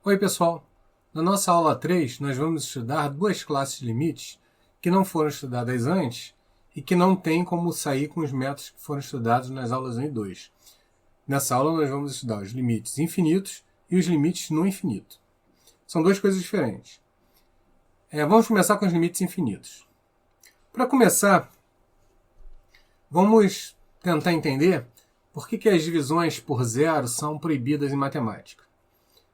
Oi pessoal, na nossa aula 3 nós vamos estudar duas classes de limites que não foram estudadas antes e que não tem como sair com os métodos que foram estudados nas aulas 1 e 2. Nessa aula nós vamos estudar os limites infinitos e os limites no infinito. São duas coisas diferentes. Vamos começar com os limites infinitos. Para começar, vamos tentar entender por que as divisões por zero são proibidas em matemática.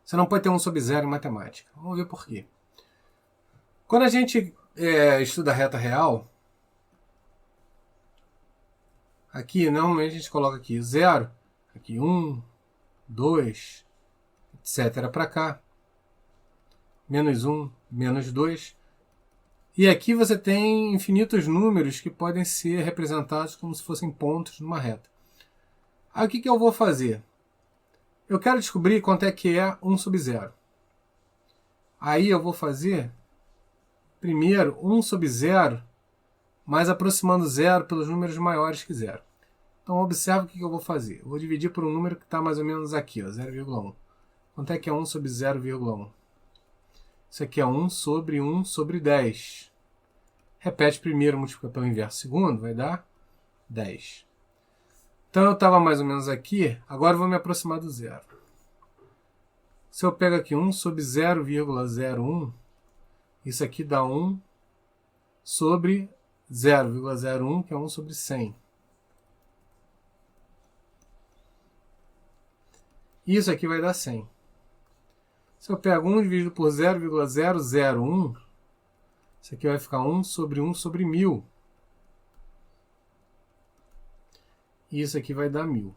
Você não pode ter 1 sobre 0 em matemática. Vamos ver por quê. Quando a gente estuda reta real, aqui normalmente a gente coloca aqui 0, aqui 1, 2, etc. para cá, menos 1, menos 2. E aqui você tem infinitos números que podem ser representados como se fossem pontos numa reta. Aí o que eu vou fazer? Eu quero descobrir quanto é que é 1 sobre 0. Aí eu vou fazer, primeiro, 1 sobre 0, mas aproximando 0 pelos números maiores que 0. Então, observe o que eu vou fazer. Eu vou dividir por um número que está mais ou menos aqui, 0,1. Quanto é que é 1 sobre 0,1? Isso aqui é 1 sobre 10. Repete primeiro, multiplica pelo inverso segundo, vai dar 10. Então eu estava mais ou menos aqui, agora eu vou me aproximar do zero. Se eu pego aqui 1 sobre 0,01, isso aqui dá 1 sobre 0,01, que é 1 sobre 100. Isso aqui vai dar 100. Se eu pego 1 dividido por 0,001, isso aqui vai ficar 1 sobre 1000. E isso aqui vai dar 1000.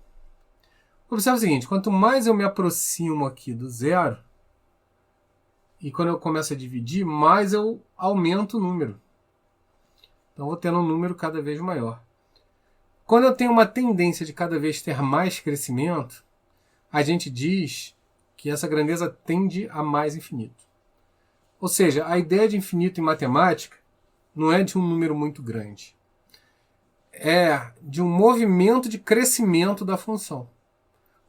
Observe o seguinte, quanto mais eu me aproximo aqui do zero, e quando eu começo a dividir, mais eu aumento o número. Então eu vou tendo um número cada vez maior. Quando eu tenho uma tendência de cada vez ter mais crescimento, a gente diz que essa grandeza tende a mais infinito. Ou seja, a ideia de infinito em matemática não é de um número muito grande. É de um movimento de crescimento da função,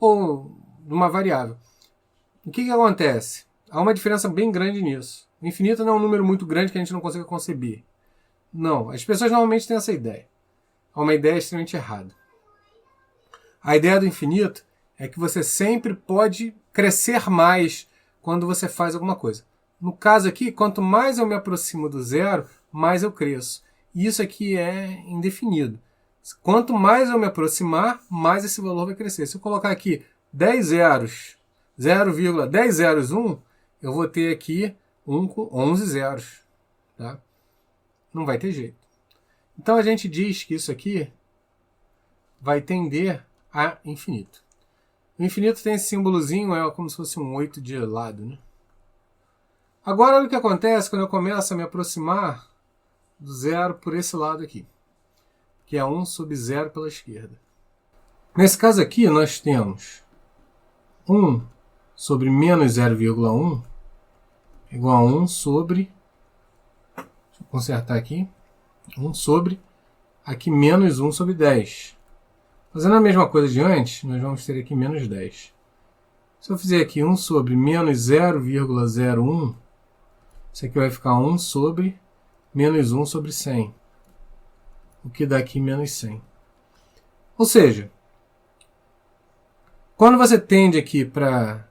ou de uma variável. O que acontece? Há uma diferença bem grande nisso. O infinito não é um número muito grande que a gente não consiga conceber. Não, as pessoas normalmente têm essa ideia. É uma ideia extremamente errada. A ideia do infinito é que você sempre pode crescer mais quando você faz alguma coisa. No caso aqui, quanto mais eu me aproximo do zero, mais eu cresço. Isso aqui é indefinido. Quanto mais eu me aproximar, mais esse valor vai crescer. Se eu colocar aqui 10 zeros, 0,10 zeros 1, eu vou ter aqui 1 com 11 zeros. Tá? Não vai ter jeito. Então a gente diz que isso aqui vai tender a infinito. O infinito tem esse símbolozinho, é como se fosse um 8 de lado. Né? Agora olha o que acontece quando eu começo a me aproximar do zero por esse lado aqui, que é 1 sobre 0 pela esquerda. Nesse caso aqui, nós temos 1 sobre menos 0,1 igual a 1 sobre, deixa eu consertar aqui, 1 sobre, aqui menos 1 sobre 10. Fazendo a mesma coisa de antes, nós vamos ter aqui menos 10. Se eu fizer aqui 1 sobre menos 0,01, isso aqui vai ficar 1 sobre menos 1 sobre 100. O que dá aqui menos 100. Ou seja, quando você tende aqui para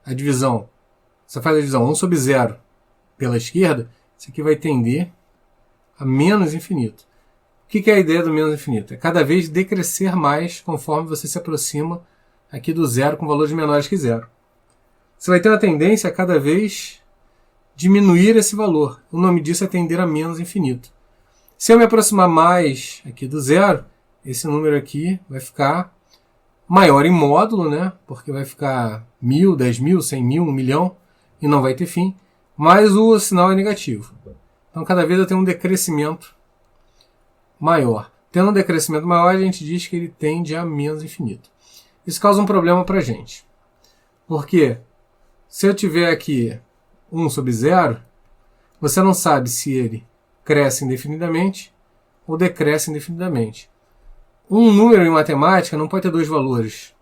a divisão, você faz a divisão 1 sobre 0 pela esquerda, isso aqui vai tender a menos infinito. O que é a ideia do menos infinito? É cada vez decrescer mais conforme você se aproxima aqui do zero com valores menores que 0. Você vai ter uma tendência a cada vez diminuir esse valor. O nome disso é tender a menos infinito. Se eu me aproximar mais aqui do zero, esse número aqui vai ficar maior em módulo, né? Porque vai ficar 1000, 10.000, 100.000, 1 milhão, e não vai ter fim, mas o sinal é negativo. Então, cada vez eu tenho um decrescimento maior. Tendo um decrescimento maior, a gente diz que ele tende a menos infinito. Isso causa um problema para a gente. Porque se eu tiver aqui 1 sobre 0, você não sabe se ele cresce indefinidamente ou decresce indefinidamente. Um número em matemática não pode ter dois valores.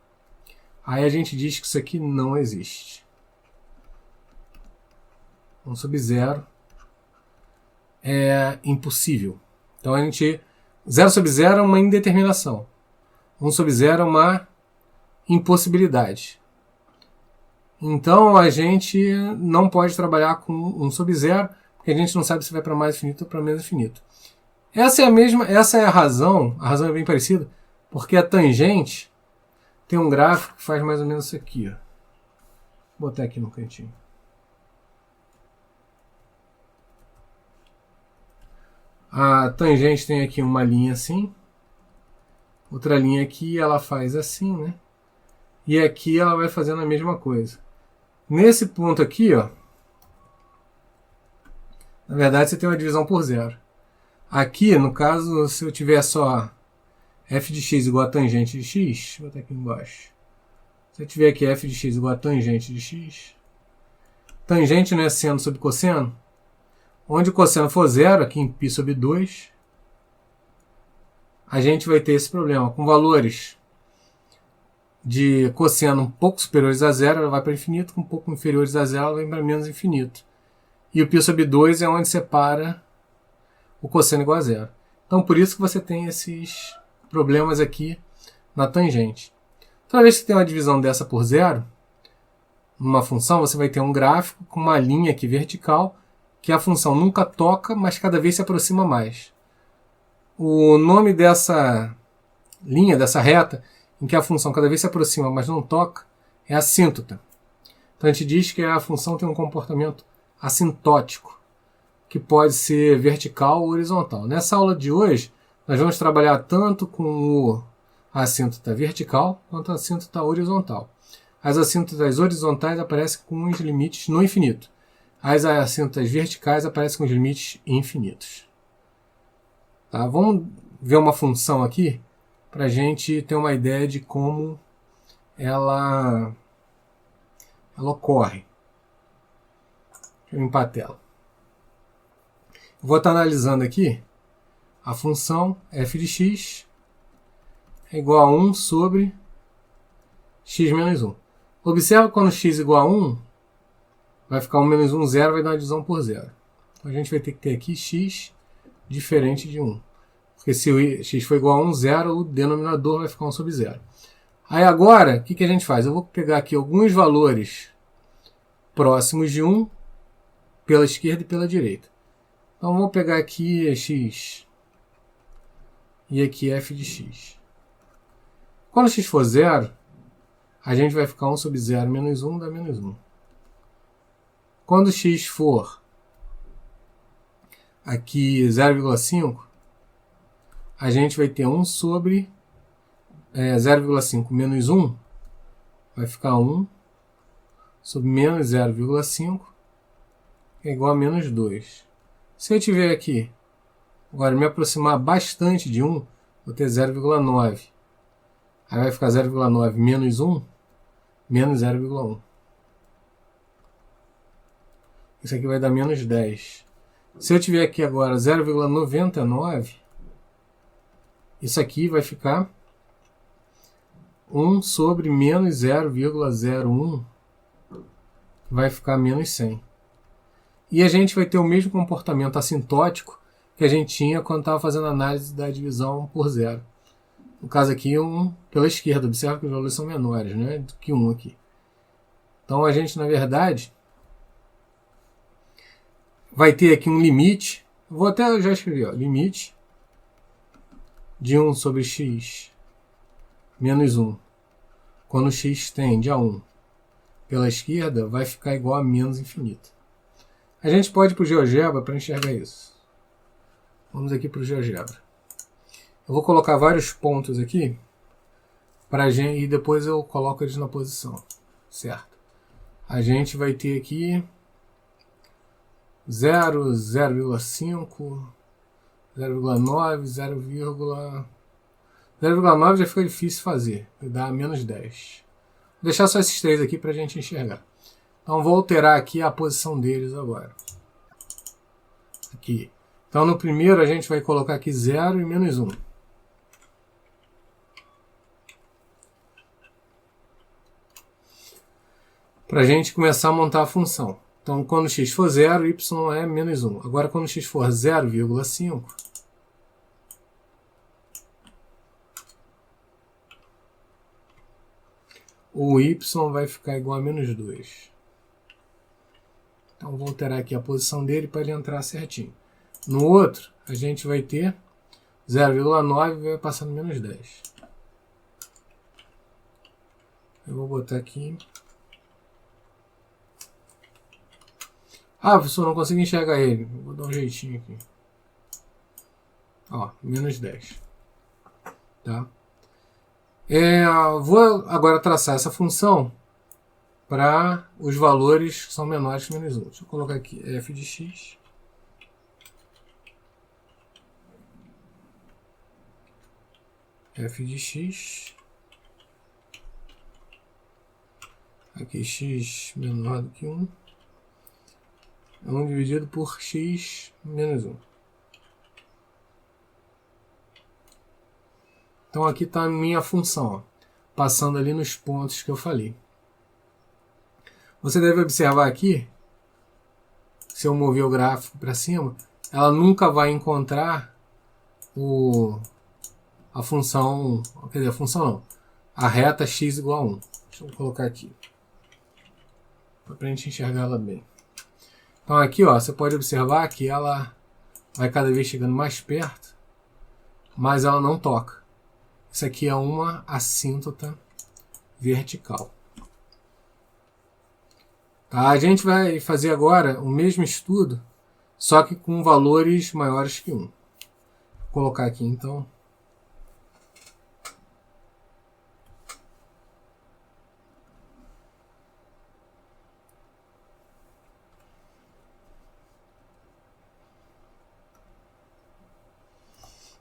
Aí a gente diz que isso aqui não existe. 1 sobre 0 é impossível. Então a gente... 0 sobre 0 é uma indeterminação. 1 sobre 0 é uma impossibilidade. Então a gente não pode trabalhar com 1 sobre 0, porque a gente não sabe se vai para mais infinito ou para menos infinito. Essa é a razão é bem parecida, porque a tangente tem um gráfico que faz mais ou menos isso aqui. Ó. Vou botar aqui no cantinho. A tangente tem aqui uma linha assim, outra linha aqui ela faz assim, né? E aqui ela vai fazendo a mesma coisa. Nesse ponto aqui, ó, na verdade você tem uma divisão por zero. Aqui, no caso, se eu tiver só f de x igual a tangente de x, vou botar aqui embaixo. Se eu tiver aqui f de x igual a tangente de x, tangente não é seno sobre cosseno? Onde o cosseno for zero, aqui em π sobre 2, a gente vai ter esse problema. Com valores de cosseno um pouco superiores a zero, ela vai para infinito, com um pouco inferiores a zero, ela vai para menos infinito. E o π sobre 2 é onde separa o cosseno igual a zero. Então, por isso que você tem esses problemas aqui na tangente. Toda vez que você tem uma divisão dessa por zero, numa função, você vai ter um gráfico com uma linha aqui vertical, que a função nunca toca, mas cada vez se aproxima mais. O nome dessa linha, dessa reta, em que a função cada vez se aproxima, mas não toca, é assíntota. Então a gente diz que a função tem um comportamento assintótico, que pode ser vertical ou horizontal. Nessa aula de hoje, nós vamos trabalhar tanto com a assíntota vertical quanto a assíntota horizontal. As assíntotas horizontais aparecem com os limites no infinito. As assíntotas verticais aparecem com os limites infinitos. Tá? Vamos ver uma função aqui para a gente ter uma ideia de como ela ocorre. Deixa eu limpar a tela. Vou estar analisando aqui a função f de x é igual a 1 sobre x menos 1. Observa que quando x é igual a 1, vai ficar 1 menos 1, 0, vai dar uma divisão por 0. Então a gente vai ter que ter aqui x diferente de 1. Porque se o x for igual a 1, 0, o denominador vai ficar 1 sobre 0. Aí agora, o que a gente faz? Eu vou pegar aqui alguns valores próximos de 1 pela esquerda e pela direita. Então vou pegar aqui x e aqui f de x. Quando x for 0, a gente vai ficar 1 sobre 0 menos 1 dá menos 1. Quando x for aqui 0,5, a gente vai ter 1 sobre 0,5 menos 1, vai ficar 1 sobre menos 0,5, que é igual a menos 2. Se eu tiver aqui, agora me aproximar bastante de 1, vou ter 0,9. Aí vai ficar 0,9 menos 1, menos 0,1. Isso aqui vai dar menos 10. Se eu tiver aqui agora 0,99, isso aqui vai ficar 1 sobre menos 0,01, vai ficar menos 100. E a gente vai ter o mesmo comportamento assintótico que a gente tinha quando estava fazendo a análise da divisão por zero. No caso aqui, 1 pela esquerda. Observa que os valores são menores, né, do que 1 aqui. Então a gente, na verdade, vai ter aqui um limite. Vou até já escrever, ó, limite de 1 sobre x menos 1. Quando x tende a 1 pela esquerda, vai ficar igual a menos infinito. A gente pode ir para o GeoGebra para enxergar isso. Vamos aqui para o GeoGebra. Eu vou colocar vários pontos aqui pra gente, e depois eu coloco eles na posição. Certo? A gente vai ter aqui 0, 0,5, 0,9, 0,9 já fica difícil fazer. Vai dar menos 10. Vou deixar só esses três aqui para a gente enxergar. Então vou alterar aqui a posição deles agora. Aqui. Então no primeiro a gente vai colocar aqui 0 e menos 1. Para a gente começar a montar a função. Então, quando x for 0, y é menos 1. Agora, quando x for 0,5, o y vai ficar igual a menos 2. Então, vou alterar aqui a posição dele para ele entrar certinho. No outro, a gente vai ter 0,9 e vai passar no menos 10. Eu vou botar aqui. Ah, professor, não consigo enxergar ele. Vou dar um jeitinho aqui. Ó, menos 10. Tá? Vou agora traçar essa função para os valores que são menores que menos 1. Deixa eu colocar aqui f de x. F de x. Aqui x menor do que 1. 1 dividido por x menos 1. Então aqui está a minha função, ó, passando ali nos pontos que eu falei. Você deve observar aqui, se eu mover o gráfico para cima, ela nunca vai encontrar a função, quer dizer, a função não, a reta x igual a 1. Deixa eu colocar aqui, para a gente enxergar ela bem. Então aqui, ó, você pode observar que ela vai cada vez chegando mais perto, mas ela não toca. Isso aqui é uma assíntota vertical. Tá? A gente vai fazer agora o mesmo estudo, só que com valores maiores que 1. Vou colocar aqui então.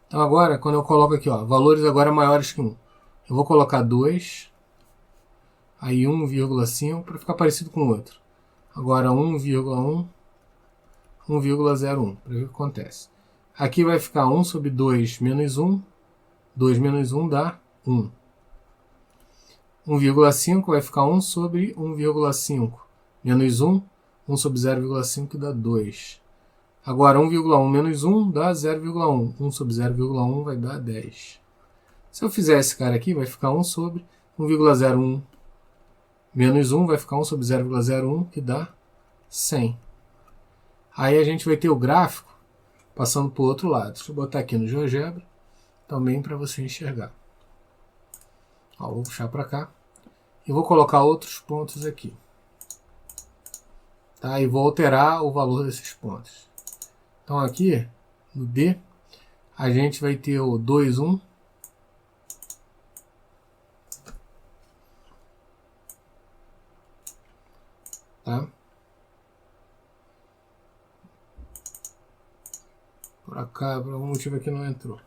Então agora, quando eu coloco aqui, ó, valores agora maiores que 1, eu vou colocar 2, aí 1,5 para ficar parecido com o outro. Agora 1,1, 1,01, para ver o que acontece. Aqui vai ficar 1 sobre 2 menos 1, 2 menos 1 dá 1. 1,5 vai ficar 1 sobre 1,5 menos 1, 1 sobre 0,5 dá 2. Agora 1,1 menos 1 dá 0,1. 1 sobre 0,1 vai dar 10. Se eu fizer esse cara aqui, vai ficar 1 sobre 1,01 menos 1 vai ficar 1 sobre 0,01, que dá 100. Aí a gente vai ter o gráfico passando para o outro lado. Deixa eu botar aqui no GeoGebra, também para você enxergar. Ó, vou puxar para cá e vou colocar outros pontos aqui. Tá? E vou alterar o valor desses pontos. Então aqui, no D, a gente vai ter o 2, 1. Tá? Por cá, por algum motivo aqui não entrou.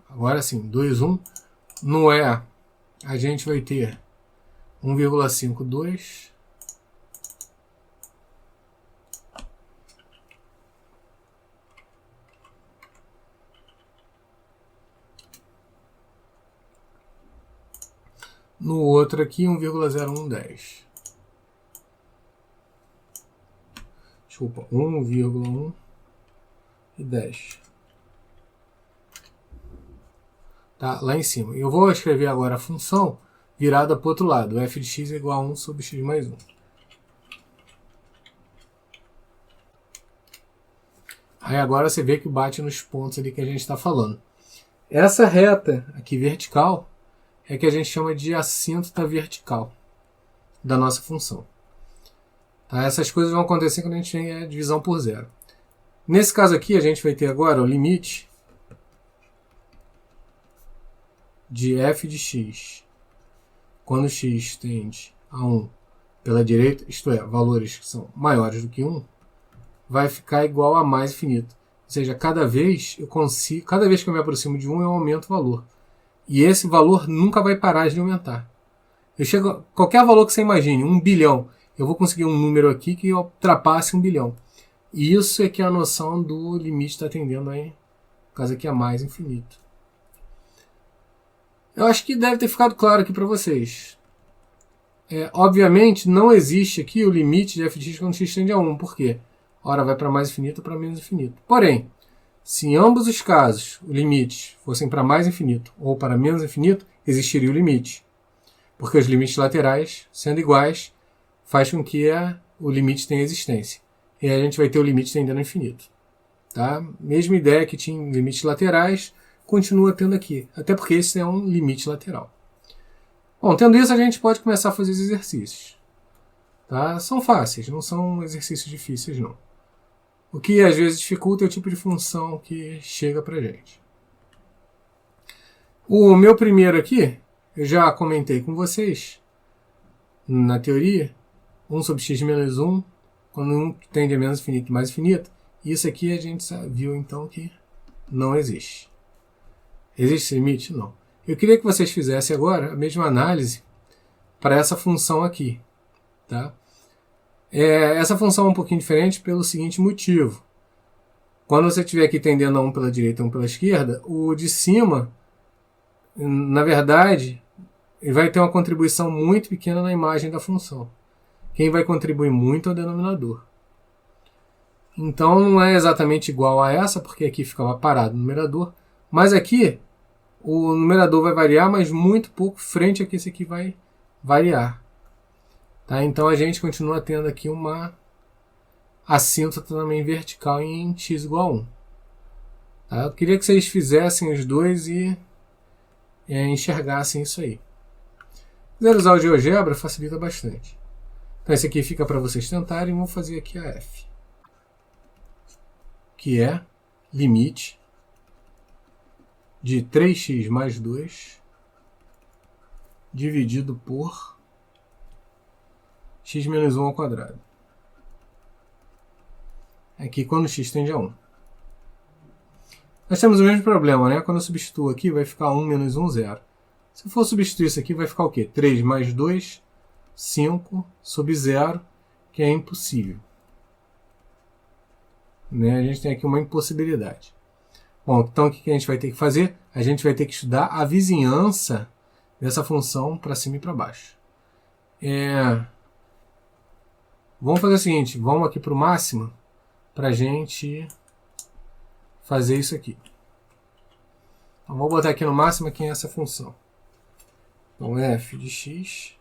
Agora sim, 2, 1. No E, a gente vai ter 1,52. No outro aqui, 1,0110. Desculpa, 1,1 e 10. Tá? Lá em cima. Eu vou escrever agora a função virada para o outro lado. F de x é igual a 1 sobre x mais 1. Aí agora você vê que bate nos pontos ali que a gente está falando. Essa reta aqui vertical é que a gente chama de assíntota vertical da nossa função. Tá? Essas coisas vão acontecer quando a gente tem a divisão por zero. Nesse caso aqui, a gente vai ter agora o limite de f de x quando x tende a 1 pela direita, isto é, valores que são maiores do que 1, vai ficar igual a mais infinito. Ou seja, cada vez que eu me aproximo de 1, eu aumento o valor. E esse valor nunca vai parar de aumentar. Eu chego a qualquer valor que você imagine, 1 bilhão, eu vou conseguir um número aqui que ultrapasse 1 bilhão. E isso é que é a noção do limite está tendendo aí, no caso aqui a mais infinito. Eu acho que deve ter ficado claro aqui para vocês. Obviamente, não existe aqui o limite de f de x quando x tende a 1. Por quê? Ora vai para mais infinito ou para menos infinito. Porém, se em ambos os casos os limites fossem para mais infinito ou para menos infinito, existiria o limite. Porque os limites laterais, sendo iguais, faz com que o limite tenha existência. E aí a gente vai ter o limite tendendo ao infinito. Tá? Mesma ideia que tinha em limites laterais, continua tendo aqui. Até porque esse é um limite lateral. Bom, tendo isso, a gente pode começar a fazer os exercícios. Tá? São fáceis, não são exercícios difíceis, não. O que às vezes dificulta é o tipo de função que chega para a gente. O meu primeiro aqui, eu já comentei com vocês, na teoria, 1 sobre x menos 1, quando 1 tende a menos infinito e mais infinito. Isso aqui a gente viu então que não existe. Existe esse limite? Não. Eu queria que vocês fizessem agora a mesma análise para essa função aqui. Tá? Essa função é um pouquinho diferente pelo seguinte motivo. Quando você estiver aqui tendendo a 1 pela direita e 1 pela esquerda, o de cima, na verdade, ele vai ter uma contribuição muito pequena na imagem da função. Quem vai contribuir muito é o denominador. Então não é exatamente igual a essa, porque aqui ficava parado o numerador, mas aqui o numerador vai variar, mas muito pouco frente a que esse aqui vai variar. Tá? Então a gente continua tendo aqui uma assíntota também vertical em x igual a 1. Tá? Eu queria que vocês fizessem os dois e enxergassem isso aí. Se quiser usar o GeoGebra, facilita bastante. Então esse aqui fica para vocês tentarem. Vamos fazer aqui a f, que é limite de 3x mais 2 dividido por x menos 1 ao quadrado. Aqui quando x tende a 1. Nós temos o mesmo problema, né? Quando eu substituo aqui, vai ficar 1 menos 1, 0. Se eu for substituir isso aqui, vai ficar o quê? 3 mais 2, 5 sobre 0, que é impossível. Né? A gente tem aqui uma impossibilidade. Bom, então o que a gente vai ter que fazer? A gente vai ter que estudar a vizinhança dessa função para cima e para baixo. Vamos fazer o seguinte, vamos aqui para o máximo para a gente fazer isso aqui. Então vou botar aqui no máximo aqui essa função. Então f de x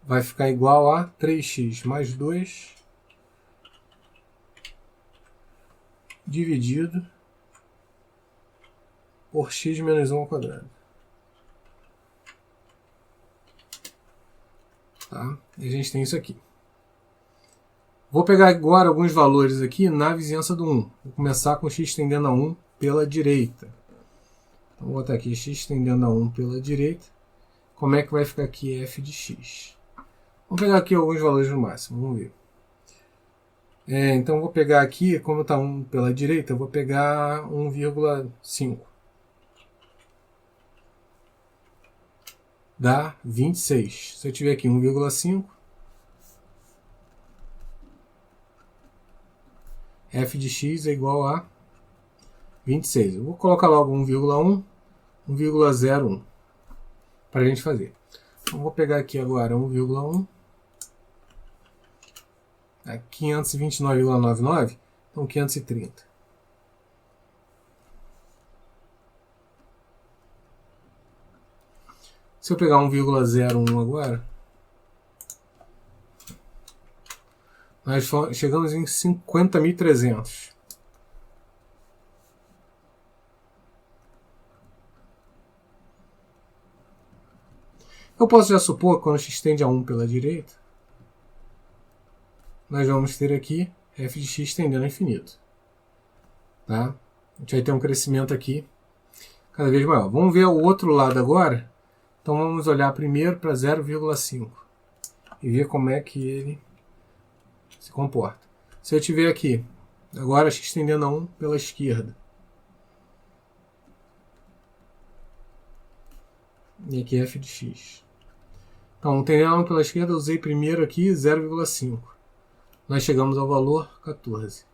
vai ficar igual a 3x mais 2 dividido por x menos 1 ao quadrado. Tá? E a gente tem isso aqui. Vou pegar agora alguns valores aqui na vizinhança do 1. Vou começar com x tendendo a 1 pela direita. Então vou botar aqui x tendendo a 1 pela direita. Como é que vai ficar aqui f de x? Vamos pegar aqui alguns valores no máximo, vamos ver. Então vou pegar aqui, como está 1 pela direita, eu vou pegar 1,5. Dá 26. Se eu tiver aqui 1,5, f de x é igual a 26. Eu vou colocar logo 1,1, 1,01 para a gente fazer. Então, vou pegar aqui agora 1,1. 529,99, então 530. Se eu pegar 1,01 agora, nós chegamos em 50.300. Eu posso já supor que quando x tende a 1 pela direita, nós vamos ter aqui f de x tendendo a infinito. Tá? A gente vai ter um crescimento aqui cada vez maior. Vamos ver o outro lado agora. Então vamos olhar primeiro para 0,5 e ver como é que ele se comporta. Se eu tiver aqui, agora x tendendo a 1 pela esquerda. E aqui f de x. Então, tendendo a 1 pela esquerda, eu usei primeiro aqui 0,5. Nós chegamos ao valor 14.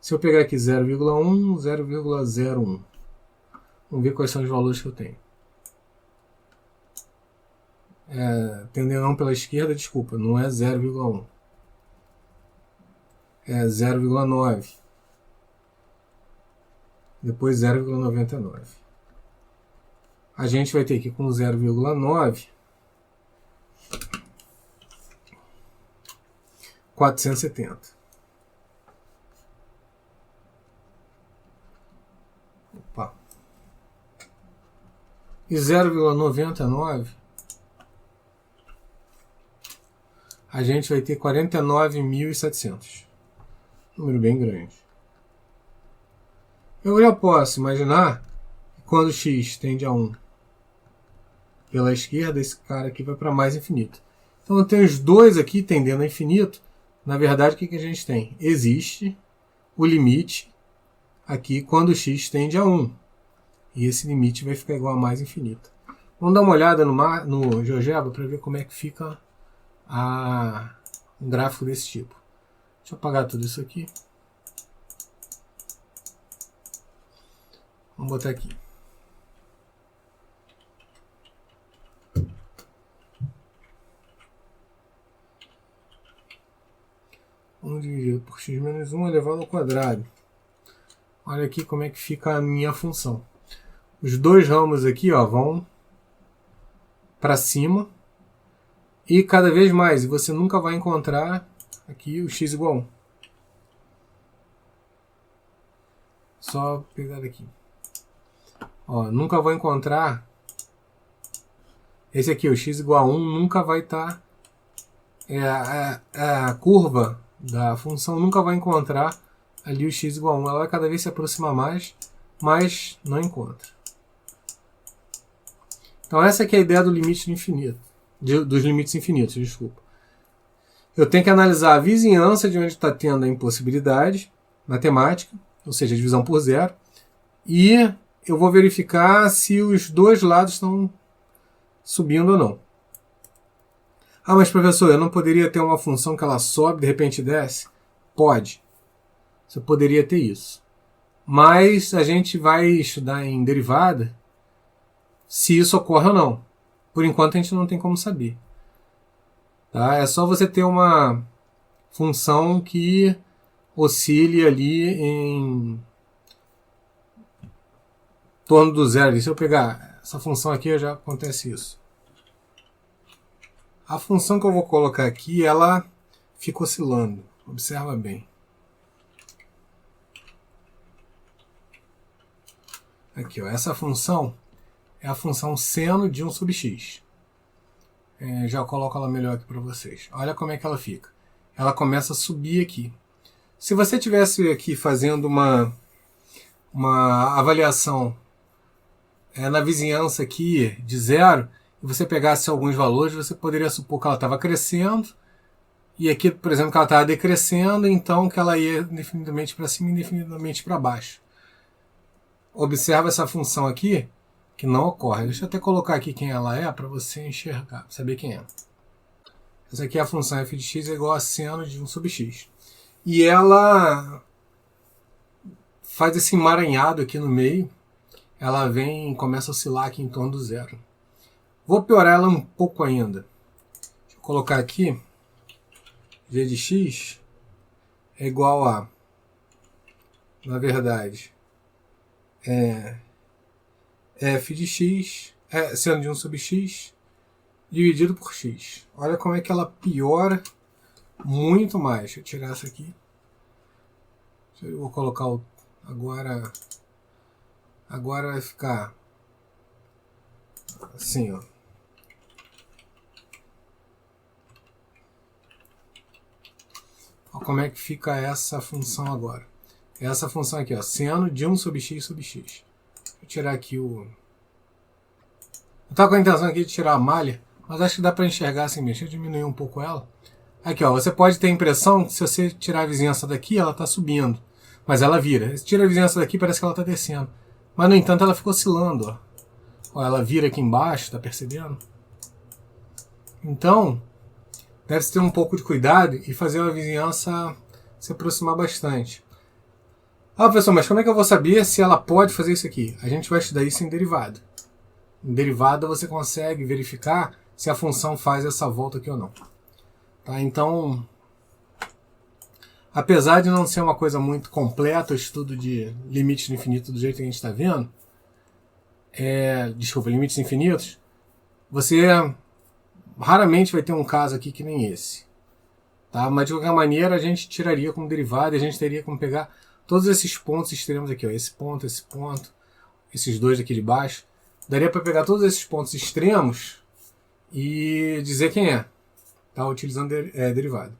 Se eu pegar aqui 0,1, 0,01. Vamos ver quais são os valores que eu tenho. tendendo não pela esquerda, desculpa, não é 0,1. É 0,9. Depois 0,99. A gente vai ter aqui com 0,9 470. Opa. E 0,99 a gente vai ter 49.700. Número bem grande. Eu já posso imaginar que quando x tende a 1 pela esquerda, esse cara aqui vai para mais infinito. Então eu tenho os dois aqui tendendo a infinito. Na verdade, o que a gente tem? Existe o limite aqui quando x tende a 1. E esse limite vai ficar igual a mais infinito. Vamos dar uma olhada no GeoGebra para ver como é que fica um gráfico desse tipo. Deixa eu apagar tudo isso aqui. Vamos botar aqui. Dividido por x menos 1 elevado ao quadrado. Olha aqui como é que fica a minha função. Os dois ramos aqui vão para cima. E cada vez mais, você nunca vai encontrar aqui o x igual a 1. Só pegar daqui. Nunca vou encontrar esse aqui, o x igual a 1, nunca vai estar... a curva da função nunca vai encontrar ali o x igual a 1. Ela vai cada vez se aproximar mais, mas não encontra. Então essa aqui é a ideia do limite do infinito. Dos limites infinitos, desculpa. Eu tenho que analisar a vizinhança de onde está tendo a impossibilidade matemática, ou seja, a divisão por zero, e eu vou verificar se os dois lados estão subindo ou não. Mas professor, eu não poderia ter uma função que ela sobe e de repente desce? Pode. Você poderia ter isso. Mas a gente vai estudar em derivada se isso ocorre ou não. Por enquanto a gente não tem como saber. Tá? É só você ter uma função que oscile ali em torno do zero. Se eu pegar essa função aqui, já acontece isso. A função que eu vou colocar aqui, ela fica oscilando. Observa bem. Aqui, essa função é a função seno de 1 sobre x. Já coloco ela melhor aqui para vocês. Olha como é que ela fica. Ela começa a subir aqui. Se você tivesse aqui fazendo uma avaliação na vizinhança aqui de zero, e você pegasse alguns valores, você poderia supor que ela estava crescendo, e aqui, por exemplo, que ela estava decrescendo, então que ela ia indefinidamente para cima e indefinidamente para baixo. Observa essa função aqui, que não ocorre. Deixa eu até colocar aqui quem ela é, para você enxergar, saber quem é. Essa aqui é a função f de x é igual a seno de 1 sobre x. E ela faz esse emaranhado aqui no meio, ela vem e começa a oscilar aqui em torno do zero. Vou piorar ela um pouco ainda. Deixa eu colocar aqui, g de x é igual a, na verdade, f de x, seno de 1 sobre x, dividido por x. Olha como é que ela piora muito mais. Deixa eu tirar essa aqui. Eu vou colocar agora vai ficar assim, Olha como é que fica essa função agora. Essa função aqui, seno de 1 sobre x sobre x. Vou tirar aqui o... Eu estava com a intenção aqui de tirar a malha, mas acho que dá para enxergar assim mesmo. Deixa eu diminuir um pouco ela. Aqui, você pode ter a impressão que se você tirar a vizinhança daqui, ela está subindo. Mas ela vira. Se tira a vizinhança daqui, parece que ela está descendo. Mas, no entanto, ela fica oscilando. Ela vira aqui embaixo, tá percebendo? Então, deve-se ter um pouco de cuidado e fazer a vizinhança se aproximar bastante. Professor, mas como é que eu vou saber se ela pode fazer isso aqui? A gente vai estudar isso em derivada. Em derivada você consegue verificar se a função faz essa volta aqui ou não. Tá? Então, apesar de não ser uma coisa muito completa, o estudo de limites do infinito do jeito que a gente está vendo, desculpa, limites infinitos, você raramente vai ter um caso aqui que nem esse. Tá? Mas de qualquer maneira a gente tiraria como derivada e a gente teria como pegar todos esses pontos extremos aqui, ó, esse ponto, esses dois aqui de baixo. Daria para pegar todos esses pontos extremos e dizer quem é, tá? Utilizando derivada.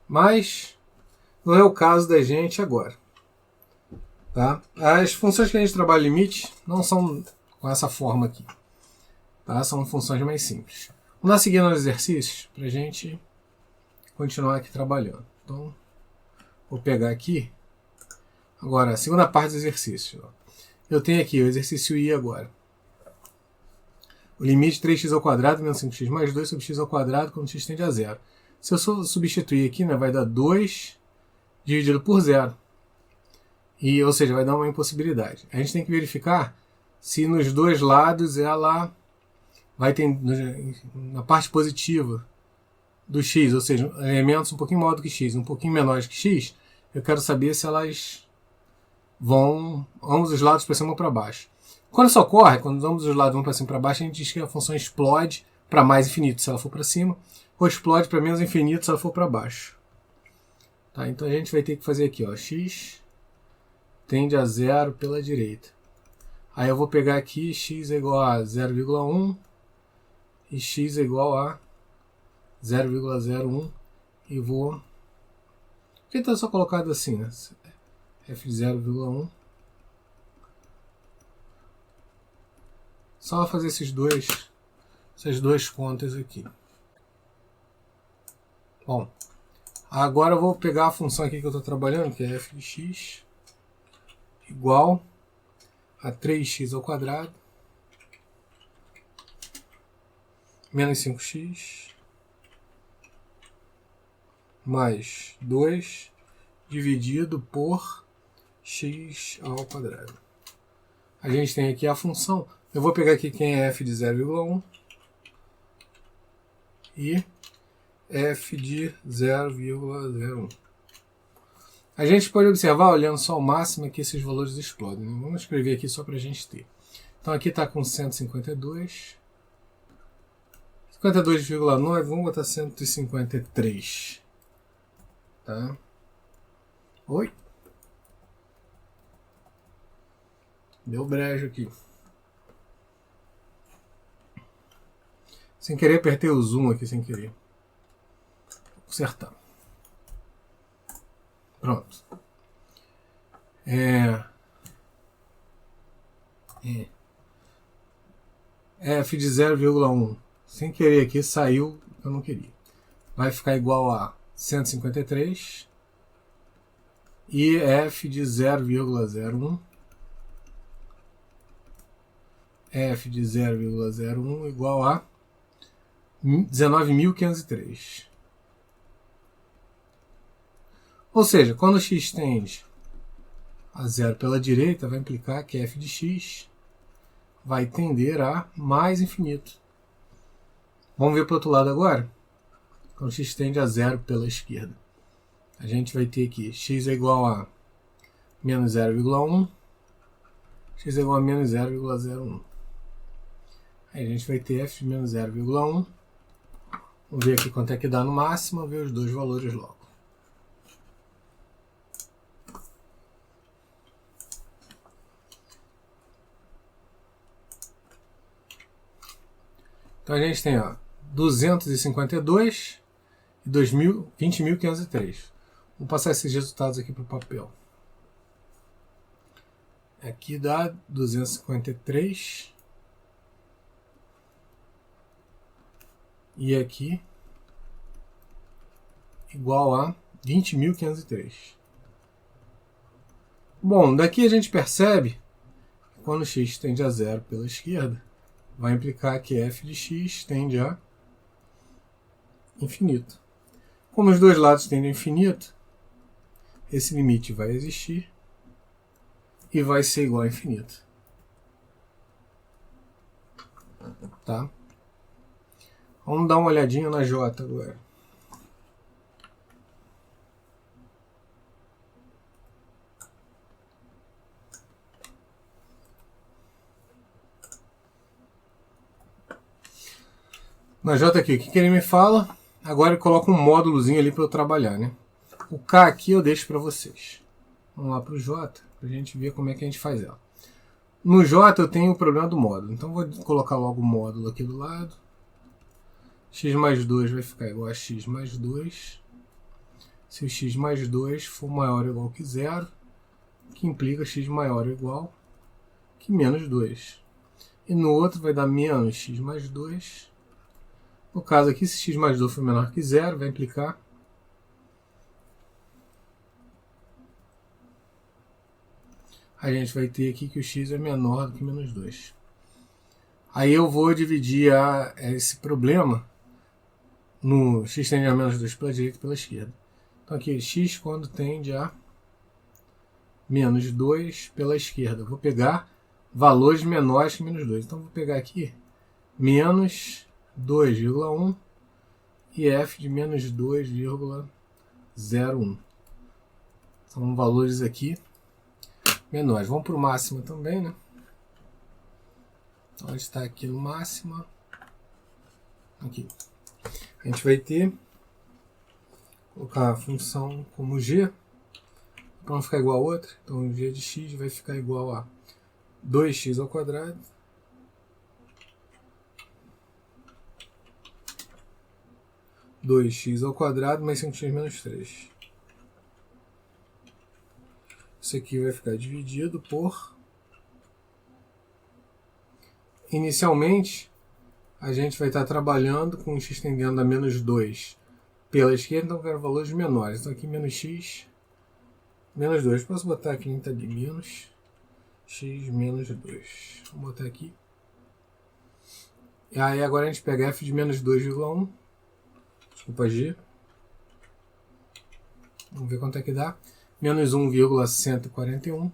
Mas não é o caso da gente agora. Tá? As funções que a gente trabalha limite não são com essa forma aqui. Tá? São funções mais simples. Vamos seguir nos exercícios para a gente continuar aqui trabalhando. Então, vou pegar aqui. Agora, a segunda parte do exercício. Ó. Eu tenho aqui o exercício I agora. O limite de 3x ao quadrado menos 5x mais 2 sobre x ao quadrado quando x tende a zero. Se eu substituir aqui, né, vai dar 2 dividido por zero. Ou seja, vai dar uma impossibilidade. A gente tem que verificar se nos dois lados ela vai ter na parte positiva do x, ou seja, elementos um pouquinho maior do que x, um pouquinho menores que x, eu quero saber se elas vão ambos os lados para cima ou para baixo. Quando isso ocorre, quando ambos os lados vão para cima ou para baixo, a gente diz que a função explode para mais infinito se ela for para cima, ou explode para menos infinito se ela for para baixo. Tá, então a gente vai ter que fazer aqui, ó, x tende a zero pela direita. Aí eu vou pegar aqui x é igual a 0,1 e x é igual a 0,01 e vou... Por que está só colocado assim, né? f de 0,1. Só fazer essas duas contas aqui. Bom, agora eu vou pegar a função aqui que eu estou trabalhando, que é f de x igual a 3x ao quadrado menos 5x mais 2 dividido por x ao quadrado. A gente tem aqui a função. Eu vou pegar aqui quem é f de 0,1 e f de 0,01. A gente pode observar, olhando só o máximo, que esses valores explodem. Né? Vamos escrever aqui só para a gente ter. Então aqui está com 152. 52,9, vamos botar 153. Tá? Oi? Deu brejo aqui. Sem querer, apertei o zoom aqui sem querer. Vou consertar. Pronto. F de 0,1. Sem querer aqui, saiu, eu não queria. Vai ficar igual a 153. E f de 0,01. F de 0,01 igual a 19.503. Ou seja, quando x tende a zero pela direita, vai implicar que f de x vai tender a mais infinito. Vamos ver para o outro lado agora? Quando x tende a zero pela esquerda. A gente vai ter aqui x é igual a menos 0,1, x é igual a menos 0,01. Aí a gente vai ter f de menos 0,1. Vamos ver aqui quanto é que dá no máximo, ver os dois valores logo. Então a gente tem, ó, 252 e 20.503. Vou passar esses resultados aqui para o papel. Aqui dá 253 e aqui igual a 20.503. Bom, daqui a gente percebe que quando x tende a zero pela esquerda, vai implicar que f de x tende a infinito. Como os dois lados tendem a infinito, esse limite vai existir e vai ser igual a infinito. Tá? Vamos dar uma olhadinha na J agora. Na J aqui, o que ele me fala? Agora ele coloca um módulozinho ali para eu trabalhar, né? O K aqui eu deixo para vocês. Vamos lá para o J, para a gente ver como é que a gente faz ela. No J eu tenho o problema do módulo, então vou colocar logo o módulo aqui do lado. X mais 2 vai ficar igual a x mais 2. Se o x mais 2 for maior ou igual que zero, que implica x maior ou igual que menos 2. E no outro vai dar menos x mais 2. No caso aqui, se x mais 2 for menor que zero, vai implicar a gente vai ter aqui que o x é menor do que menos 2. Aí eu vou dividir esse problema no x tende a menos 2 pela direita e pela esquerda. Então aqui, x quando tende a menos 2 pela esquerda. Eu vou pegar valores menores que menos 2. Então vou pegar aqui menos 2,1 e f de menos 2,01. São valores aqui menores. Vamos para o máximo também, né? Então, onde está aqui no máximo? Aqui. A gente vai ter, colocar a função como g, para não ficar igual a outra. Então, g de x vai ficar igual a 2x ao quadrado mais 5x menos 3. Isso aqui vai ficar dividido por... Inicialmente, a gente vai estar trabalhando com x tendendo a menos 2 pela esquerda, então eu quero valores menores. Então aqui menos x, menos 2. Posso botar aqui tá ali, menos x menos 2. Vou botar aqui. E aí agora a gente pega f de menos 2,1. Desculpa, g. Vamos ver quanto é que dá. Menos 1,141.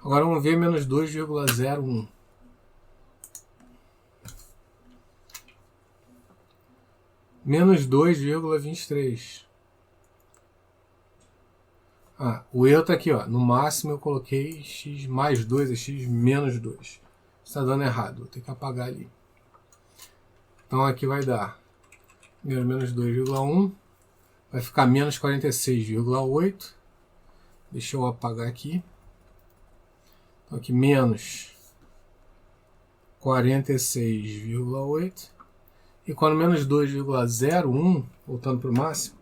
Agora vamos ver menos 2,01. Menos 2,23. O erro está aqui, ó. No máximo eu coloquei x mais 2 é x menos 2. Está dando errado, vou ter que apagar ali. Então aqui vai dar menos 2,1. Vai ficar menos 46,8. Deixa eu apagar aqui. Então aqui menos 46,8. E quando menos 2,01, voltando para o máximo,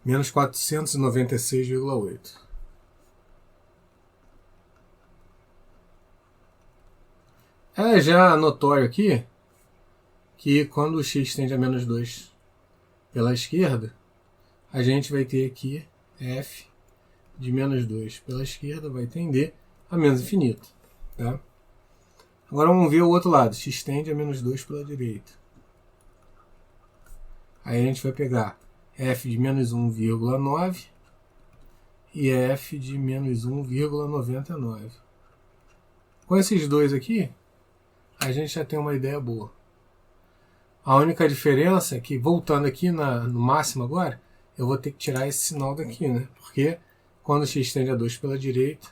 menos 496,8. É já notório aqui que quando o x tende a menos 2 pela esquerda, a gente vai ter aqui f de menos 2 pela esquerda vai tender a menos infinito. Tá? Agora vamos ver o outro lado. X tende a menos 2 pela direita. Aí a gente vai pegar f de menos 1,9 e f de menos 1,99. Com esses dois aqui, a gente já tem uma ideia boa. A única diferença é que, voltando aqui no máximo agora, eu vou ter que tirar esse sinal daqui, né? Porque quando x tende a 2 pela direita,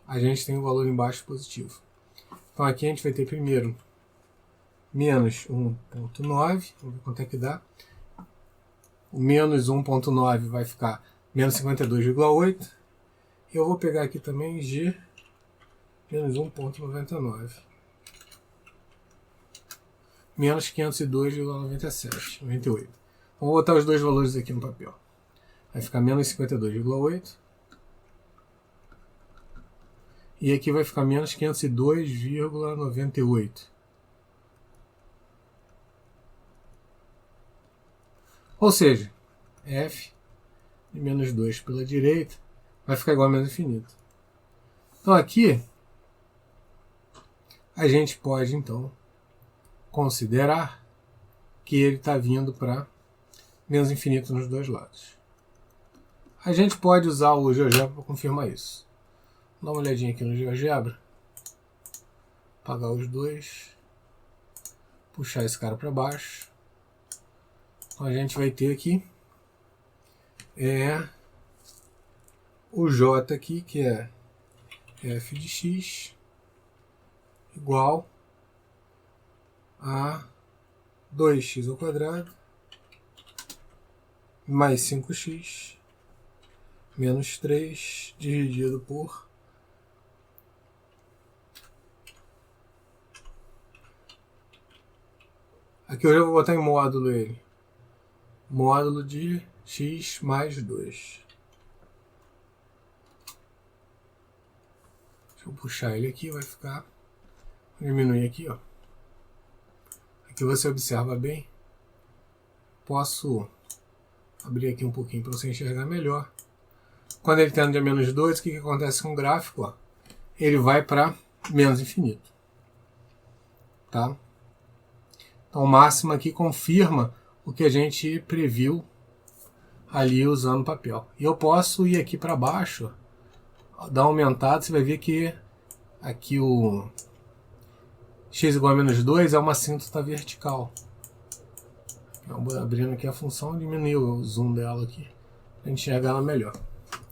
a gente tem o valor embaixo positivo. Então aqui a gente vai ter primeiro menos 1,9, vamos ver quanto é que dá. O menos 1,9 vai ficar menos 52,8. E eu vou pegar aqui também g menos 1,99. Menos 502,97, 98. Vamos botar os dois valores aqui no papel. Vai ficar menos 52,8. E aqui vai ficar menos 502,98. Ou seja, f de menos 2 pela direita vai ficar igual a menos infinito. Então aqui, a gente pode então considerar que ele está vindo para menos infinito nos dois lados. A gente pode usar o GeoGebra para confirmar isso. Dá uma olhadinha aqui no GeoGebra. Apagar os dois. Puxar esse cara para baixo. Então a gente vai ter aqui o J aqui, que é f de x igual a 2x ao quadrado mais 5x menos 3 dividido por aqui eu já vou botar em módulo ele. Módulo de x mais 2. Deixa eu puxar ele aqui, vai ficar... Diminuir aqui, ó. Aqui você observa bem. Posso abrir aqui um pouquinho para você enxergar melhor. Quando ele tende a menos 2, o que acontece com o gráfico? Ó? Ele vai para menos infinito. Tá? Então o máximo aqui confirma o que a gente previu ali usando papel. E eu posso ir aqui para baixo, ó, dar uma aumentada, você vai ver que aqui o x igual a menos 2 é uma assíntota vertical. Então, abrindo aqui a função, diminuiu o zoom dela aqui, para enxergar ela melhor.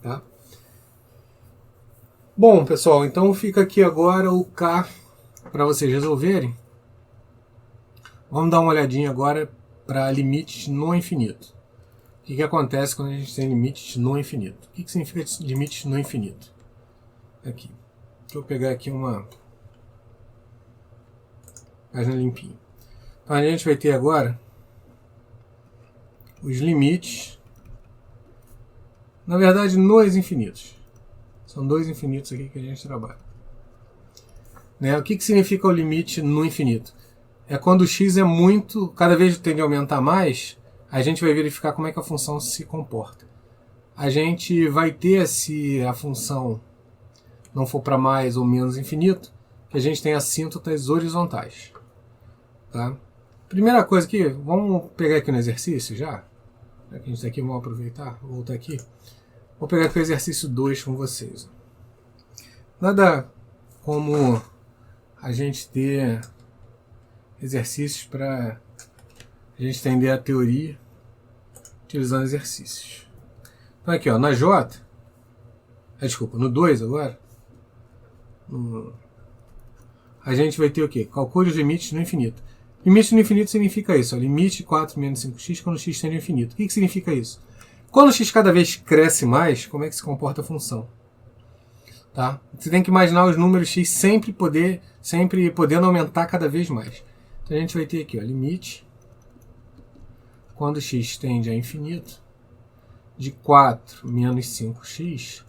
Tá? Bom, pessoal, então fica aqui agora o K para vocês resolverem. Vamos dar uma olhadinha agora para limites no infinito. O que acontece quando a gente tem limites no infinito? O que significa limites no infinito? Aqui. Deixa eu pegar aqui uma página limpinha. Então a gente vai ter agora os limites, na verdade, nos infinitos. São dois infinitos aqui que a gente trabalha. Né? O que significa o limite no infinito? É quando o x é muito, cada vez tende a aumentar mais, a gente vai verificar como é que a função se comporta. A gente vai ter, se a função não for para mais ou menos infinito, que a gente tem assíntotas horizontais. Tá? Primeira coisa aqui, vamos pegar aqui no exercício já. Já que a gente está aqui, vamos aproveitar, vou voltar aqui. Vou pegar aqui o exercício 2 com vocês. Nada como a gente ter exercícios para a gente entender a teoria utilizando exercícios. Então aqui, ó, na J, desculpa, no 2 agora, a gente vai ter o quê? Calcule os limites no infinito. Limite no infinito significa isso, ó, limite de 4 menos 5x quando x tende ao infinito. O que significa isso? Quando x cada vez cresce mais, como é que se comporta a função? Tá? Você tem que imaginar os números x sempre podendo aumentar cada vez mais. Então a gente vai ter aqui, ó, limite, quando x tende a infinito, de 4 menos 5x,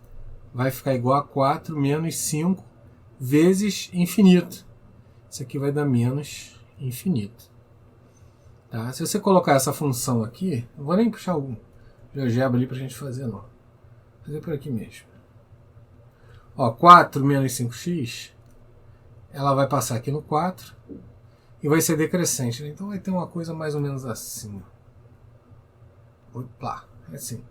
vai ficar igual a 4 menos 5 vezes infinito. Isso aqui vai dar menos infinito. Tá? Se você colocar essa função aqui, não vou nem puxar o GeoGebra ali para a gente fazer, não. Vou fazer por aqui mesmo. Ó, 4 menos 5x, ela vai passar aqui no 4 e vai ser decrescente. Né? Então vai ter uma coisa mais ou menos assim. Opa, assim.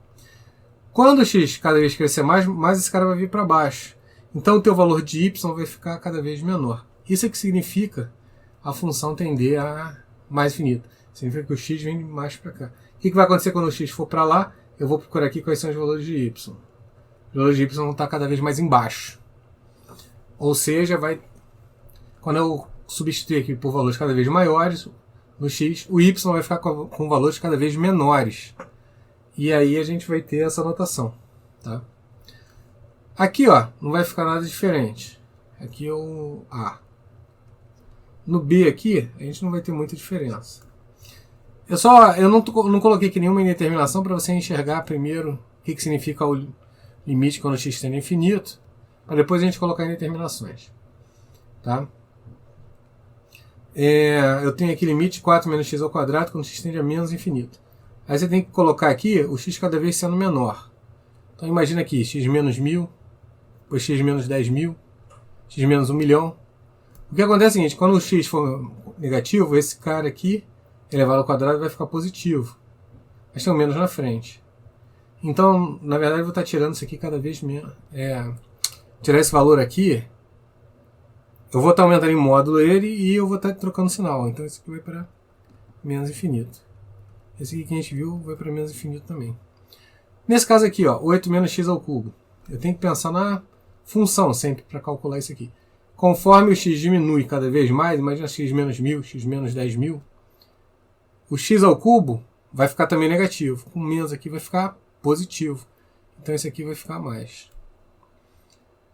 Quando o x cada vez crescer mais esse cara vai vir para baixo. Então o teu valor de y vai ficar cada vez menor. Isso é que significa a função tender a mais infinito. Significa que o x vem mais para cá. O que vai acontecer quando o x for para lá? Eu vou procurar aqui quais são os valores de y. Os valores de y vão estar cada vez mais embaixo. Ou seja, quando eu substituir aqui por valores cada vez maiores no x, o y vai ficar com valores cada vez menores. E aí a gente vai ter essa notação. Tá? Aqui, ó, não vai ficar nada diferente. Aqui é o A. No B aqui, a gente não vai ter muita diferença. Eu não coloquei aqui nenhuma indeterminação para você enxergar primeiro o que significa o limite quando x tende a infinito, para depois a gente colocar indeterminações. Tá? Eu tenho aqui limite de 4 menos x ao quadrado quando x tende a menos infinito. Aí você tem que colocar aqui o x cada vez sendo menor. Então imagina aqui, x menos 1000, depois x menos 10.000, x menos 1 milhão. O que acontece é o seguinte, quando o x for negativo, esse cara aqui, elevado ao quadrado, vai ficar positivo. Mas tem um menos na frente. Então, na verdade, eu vou estar tirando isso aqui cada vez menos. tirar esse valor aqui, eu vou estar aumentando em módulo ele e eu vou estar trocando sinal. Então esse aqui vai para menos infinito. Esse aqui que a gente viu vai para menos infinito também. Nesse caso aqui, ó, 8 menos x ao cubo. Eu tenho que pensar na função sempre para calcular isso aqui. Conforme o x diminui cada vez mais, imagina x menos 1000, x menos 10.000, o x ao cubo vai ficar também negativo. Com menos aqui vai ficar positivo. Então esse aqui vai ficar mais.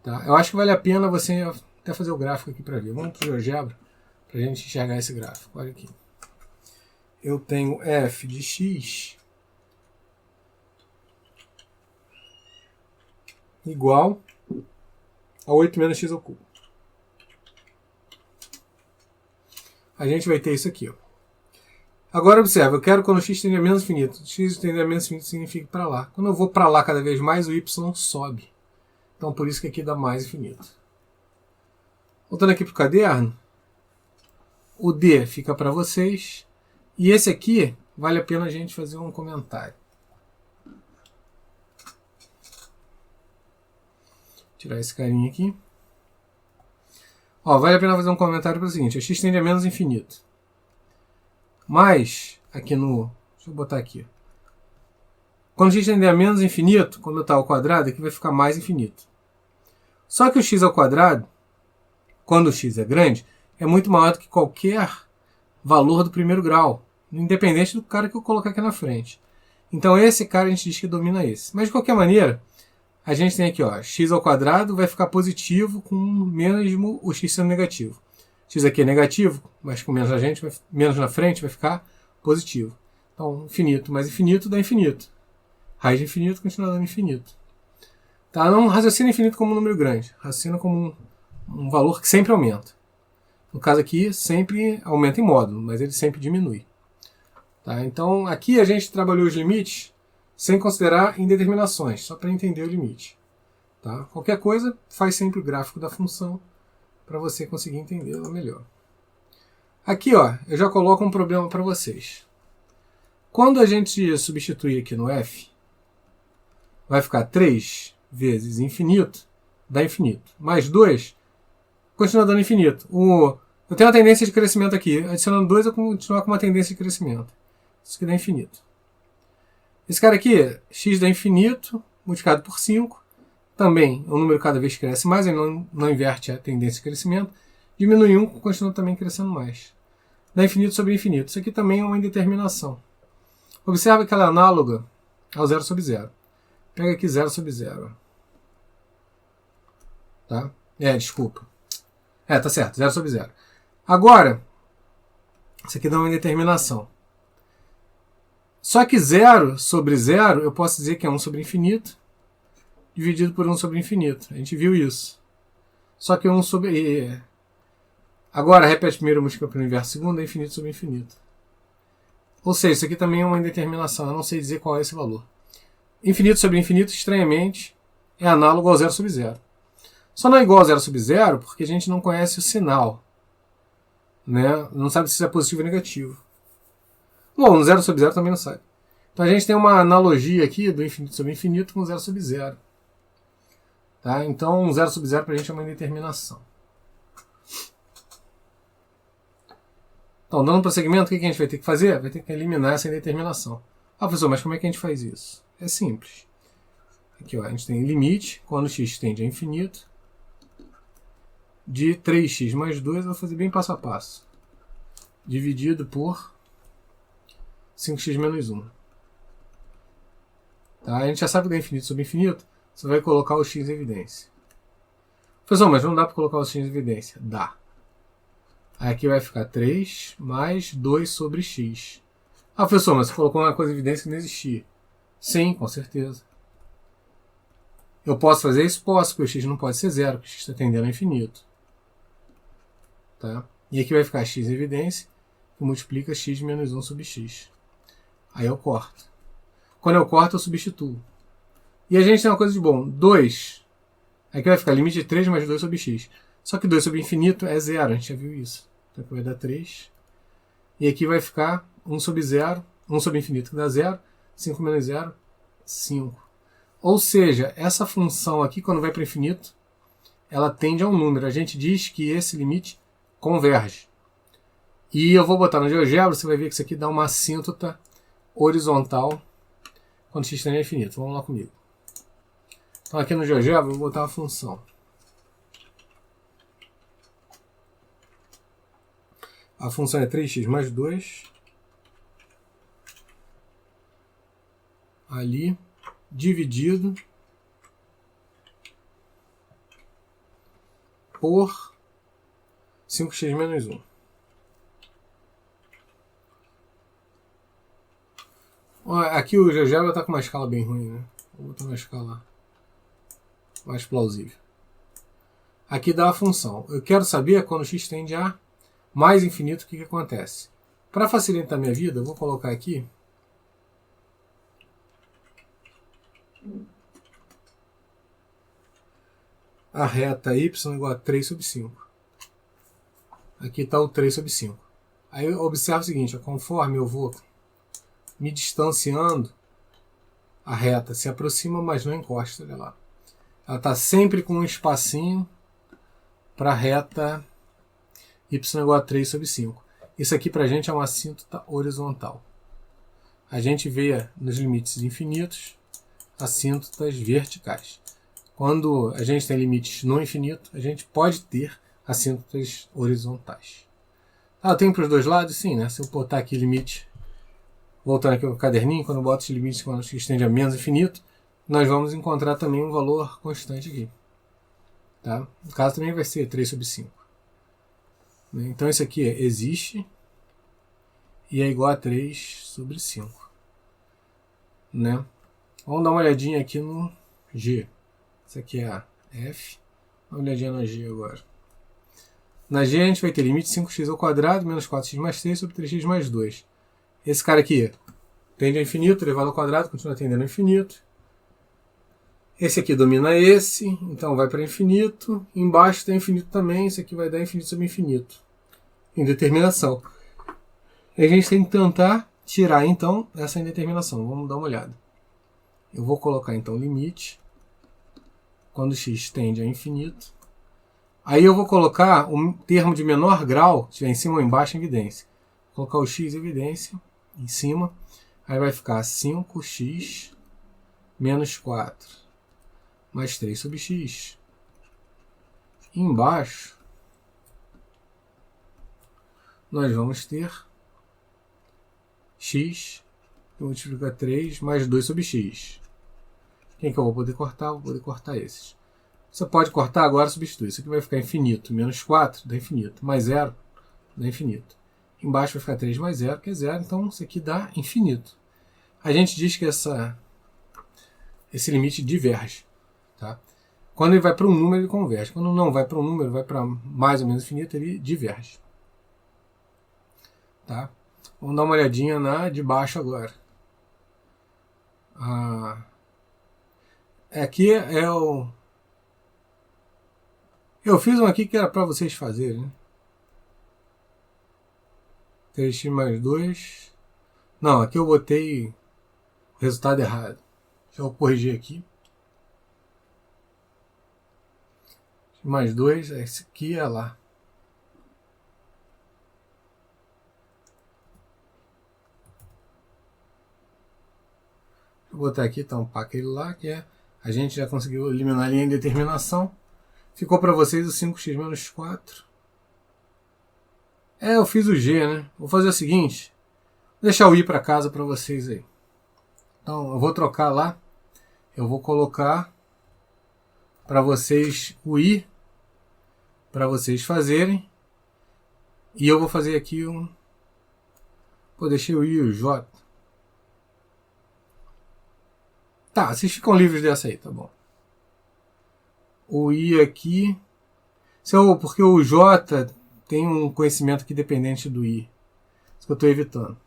Tá? Eu acho que vale a pena você até fazer o gráfico aqui para ver. Vamos para o GeoGebra para a gente enxergar esse gráfico. Olha aqui. Eu tenho f de x igual a 8 menos x ao cubo. A gente vai ter isso aqui. Ó. Agora observa, eu quero quando x tende a menos infinito. X tende a menos infinito significa para lá. Quando eu vou para lá cada vez mais, o y sobe. Então por isso que aqui dá mais infinito. Voltando aqui para o caderno, o D fica para vocês. E esse aqui, vale a pena a gente fazer um comentário. Tirar esse carinha aqui. Ó, vale a pena fazer um comentário para o seguinte. A x tende a menos infinito. Mas, aqui no... Deixa eu botar aqui. Quando x tende a menos infinito, quando está ao quadrado, aqui vai ficar mais infinito. Só que o x ao quadrado, quando o x é grande, é muito maior do que qualquer valor do primeiro grau, independente do cara que eu colocar aqui na frente. Então esse cara a gente diz que domina esse. Mas de qualquer maneira, a gente tem aqui, ó, x ao quadrado vai ficar positivo com mesmo o x sendo negativo. X aqui é negativo, mas com menos, menos na frente vai ficar positivo. Então infinito mais infinito dá infinito. Raiz de infinito continua dando infinito. Tá? Não raciocina infinito como um número grande, raciocina como um valor que sempre aumenta. No caso aqui, sempre aumenta em módulo, mas ele sempre diminui. Tá? Então, aqui a gente trabalhou os limites sem considerar indeterminações, só para entender o limite. Tá? Qualquer coisa, faz sempre o gráfico da função para você conseguir entendê-la melhor. Aqui, ó, eu já coloco um problema para vocês. Quando a gente substituir aqui no f, vai ficar 3 vezes infinito, dá infinito. Mais 2, continua dando infinito. Eu tenho uma tendência de crescimento aqui. Adicionando 2, eu vou continuar com uma tendência de crescimento. Isso aqui dá infinito. Esse cara aqui, x dá infinito, multiplicado por 5. Também, o número cada vez cresce mais, ele não inverte a tendência de crescimento. Diminui 1, continua também crescendo mais. Dá infinito sobre infinito. Isso aqui também é uma indeterminação. Observa que ela é análoga ao 0 sobre 0. Pega aqui 0 sobre 0. Tá? Desculpa. Tá certo, 0 sobre 0. Agora, isso aqui dá uma indeterminação. Só que 0 sobre 0, eu posso dizer que é 1 sobre infinito, dividido por 1 sobre infinito. A gente viu isso. Só que 1 sobre... Agora, repete primeiro, multiplica pelo inverso segundo, é infinito sobre infinito. Ou seja, isso aqui também é uma indeterminação, eu não sei dizer qual é esse valor. Infinito sobre infinito, estranhamente, é análogo ao 0 sobre 0. Só não é igual a 0 sobre 0 porque a gente não conhece o sinal. Né? Não sabe se é positivo ou negativo. Bom, no 0 sobre 0 também não sabe. Então a gente tem uma analogia aqui do infinito sobre infinito com 0 sobre 0. Tá? Então 0 sobre 0 para a gente é uma indeterminação. Então, dando prosseguimento, o que a gente vai ter que fazer? Vai ter que eliminar essa indeterminação. Ah, professor, mas como é que a gente faz isso? É simples. Aqui, ó, a gente tem limite, quando x tende a infinito, de 3x mais 2, eu vou fazer bem passo a passo. Dividido por 5x menos 1. Tá? A gente já sabe que dá infinito sobre infinito, você vai colocar o x em evidência. Professor, mas não dá para colocar o x em evidência? Dá. Aqui vai ficar 3 mais 2 sobre x. Ah, professor, mas você colocou uma coisa em evidência que não existia. Sim, com certeza. Eu posso fazer isso? Posso, porque o x não pode ser 0, porque o x está tendendo a infinito. Tá? E aqui vai ficar x em evidência, que multiplica x menos 1 sobre x. Aí eu corto. Quando eu corto, eu substituo. E a gente tem uma coisa de bom. 2. Aqui vai ficar limite de 3 mais 2 sobre x. Só que 2 sobre infinito é 0, a gente já viu isso. Então aqui vai dar 3. E aqui vai ficar 1 sobre 0, 1 sobre infinito que dá 0, 5 menos 0, 5. Ou seja, essa função aqui, quando vai para infinito, ela tende a um número. A gente diz que esse limite converge. E eu vou botar no GeoGebra, você vai ver que isso aqui dá uma assíntota horizontal quando x tende a infinito. Vamos lá comigo. Então aqui no GeoGebra eu vou botar uma função. A função é 3x mais 2. Ali, dividido por 5x menos 1. Aqui o GeoGebra está com uma escala bem ruim, né? Vou botar uma escala mais plausível. Aqui dá a função. Eu quero saber quando x tende a mais infinito o que acontece. Para facilitar a minha vida, eu vou colocar aqui a reta y igual a 3 sobre 5. Aqui está o 3 sobre 5. Aí eu observo o seguinte, conforme eu vou me distanciando, a reta se aproxima, mas não encosta. Olha lá. Ela está sempre com um espacinho para a reta y igual a 3 sobre 5. Isso aqui para a gente é uma assíntota horizontal. A gente vê nos limites infinitos assíntotas verticais. Quando a gente tem limites no infinito, a gente pode ter assíntotas horizontais. Eu tenho para os dois lados? Sim, né? Se eu botar aqui limite, voltando aqui ao caderninho, quando eu boto os limites quando se estende a menos infinito, nós vamos encontrar também um valor constante aqui. Tá? No caso também vai ser 3 sobre 5. Então isso aqui existe e é igual a 3 sobre 5. Né? Vamos dar uma olhadinha aqui no G. Isso aqui é a F. Dá uma olhadinha na G agora. Na G a gente vai ter limite 5x ao quadrado menos 4x mais 3 sobre 3x mais 2. Esse cara aqui tende a infinito, elevado ao quadrado, continua tendendo a infinito. Esse aqui domina esse, então vai para infinito. Embaixo tem infinito também, esse aqui vai dar infinito sobre infinito. Indeterminação. E a gente tem que tentar tirar então essa indeterminação. Vamos dar uma olhada. Eu vou colocar então limite quando x tende a infinito. Aí eu vou colocar um termo de menor grau, se estiver em cima ou embaixo, em evidência. Vou colocar o x em evidência, em cima. Aí vai ficar 5x menos 4 mais 3 sobre x. Embaixo, nós vamos ter x multiplica 3 mais 2 sobre x. Quem que eu vou poder cortar? Vou poder cortar esses. Você pode cortar agora, substituir. Isso aqui vai ficar infinito. Menos 4 dá infinito. Mais 0 dá infinito. Embaixo vai ficar 3 mais 0, que é 0. Então isso aqui dá infinito. A gente diz que esse limite diverge. Tá? Quando ele vai para um número, ele converge. Quando não vai para um número, vai para mais ou menos infinito, ele diverge. Tá? Vamos dar uma olhadinha na de baixo agora. Aqui é o... Eu fiz um aqui que era para vocês fazerem. Né? 3x mais 2. Não, aqui eu botei o resultado errado. Deixa eu corrigir aqui. Mais 2, esse aqui é lá. Vou botar aqui, tampar aquele lá, que é... A gente já conseguiu eliminar a linha de determinação. Ficou para vocês o 5x menos 4. Eu fiz o G, né? Vou fazer o seguinte. Vou deixar o I para casa para vocês aí. Então, eu vou trocar lá. Eu vou colocar para vocês o I. Para vocês fazerem. E eu vou fazer aqui um... Pô, deixei o I e o J. Tá, vocês ficam livres dessa aí, tá bom. O I aqui... Porque o J tem um conhecimento aqui dependente do I. Isso que eu estou evitando.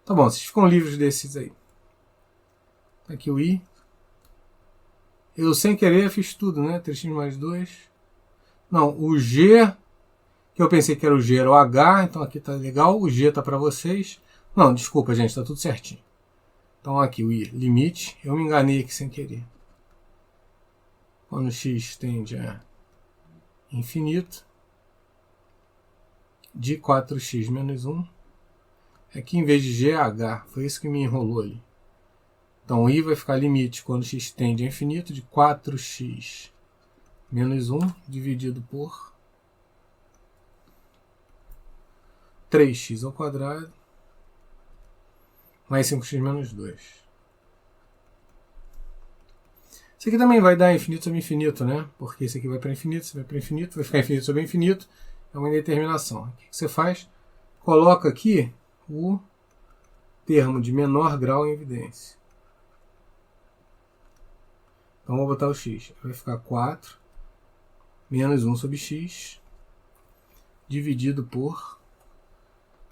Tá bom, vocês ficam livres desses aí. Aqui o I. Eu sem querer fiz tudo, né? 3x mais 2. Não, o G, que eu pensei que era o G, era o H, então aqui tá legal. O G tá para vocês. Não, desculpa, gente, tá tudo certinho. Então aqui o I, limite. Eu me enganei aqui sem querer. Quando x tende a infinito de 4x menos 1. Aqui em vez de g é h, foi isso que me enrolou ali. Então I vai ficar limite quando x tende a infinito de 4x menos 1 dividido por 3x ao quadrado mais 5x menos 2. Isso aqui também vai dar infinito sobre infinito, né? Porque isso aqui vai para infinito, isso vai para infinito, vai ficar infinito sobre infinito. É uma indeterminação. O que você faz? Coloca aqui o termo de menor grau em evidência. Então vou botar o x. Vai ficar 4 menos 1 sobre x dividido por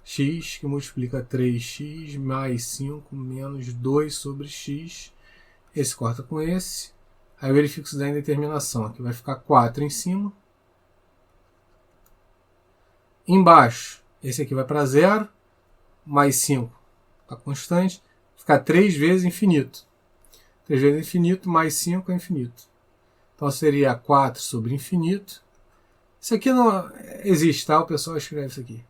x, que multiplica 3x mais 5 menos 2 sobre x. Esse corta com esse. Aí eu verifico se dá indeterminação. Aqui vai ficar 4 em cima. Embaixo, esse aqui vai para 0. Mais 5 está constante. Vai ficar 3 vezes infinito. 3 vezes infinito mais 5 é infinito. Então seria 4 sobre infinito. Isso aqui não existe, tá? O pessoal escreve isso aqui.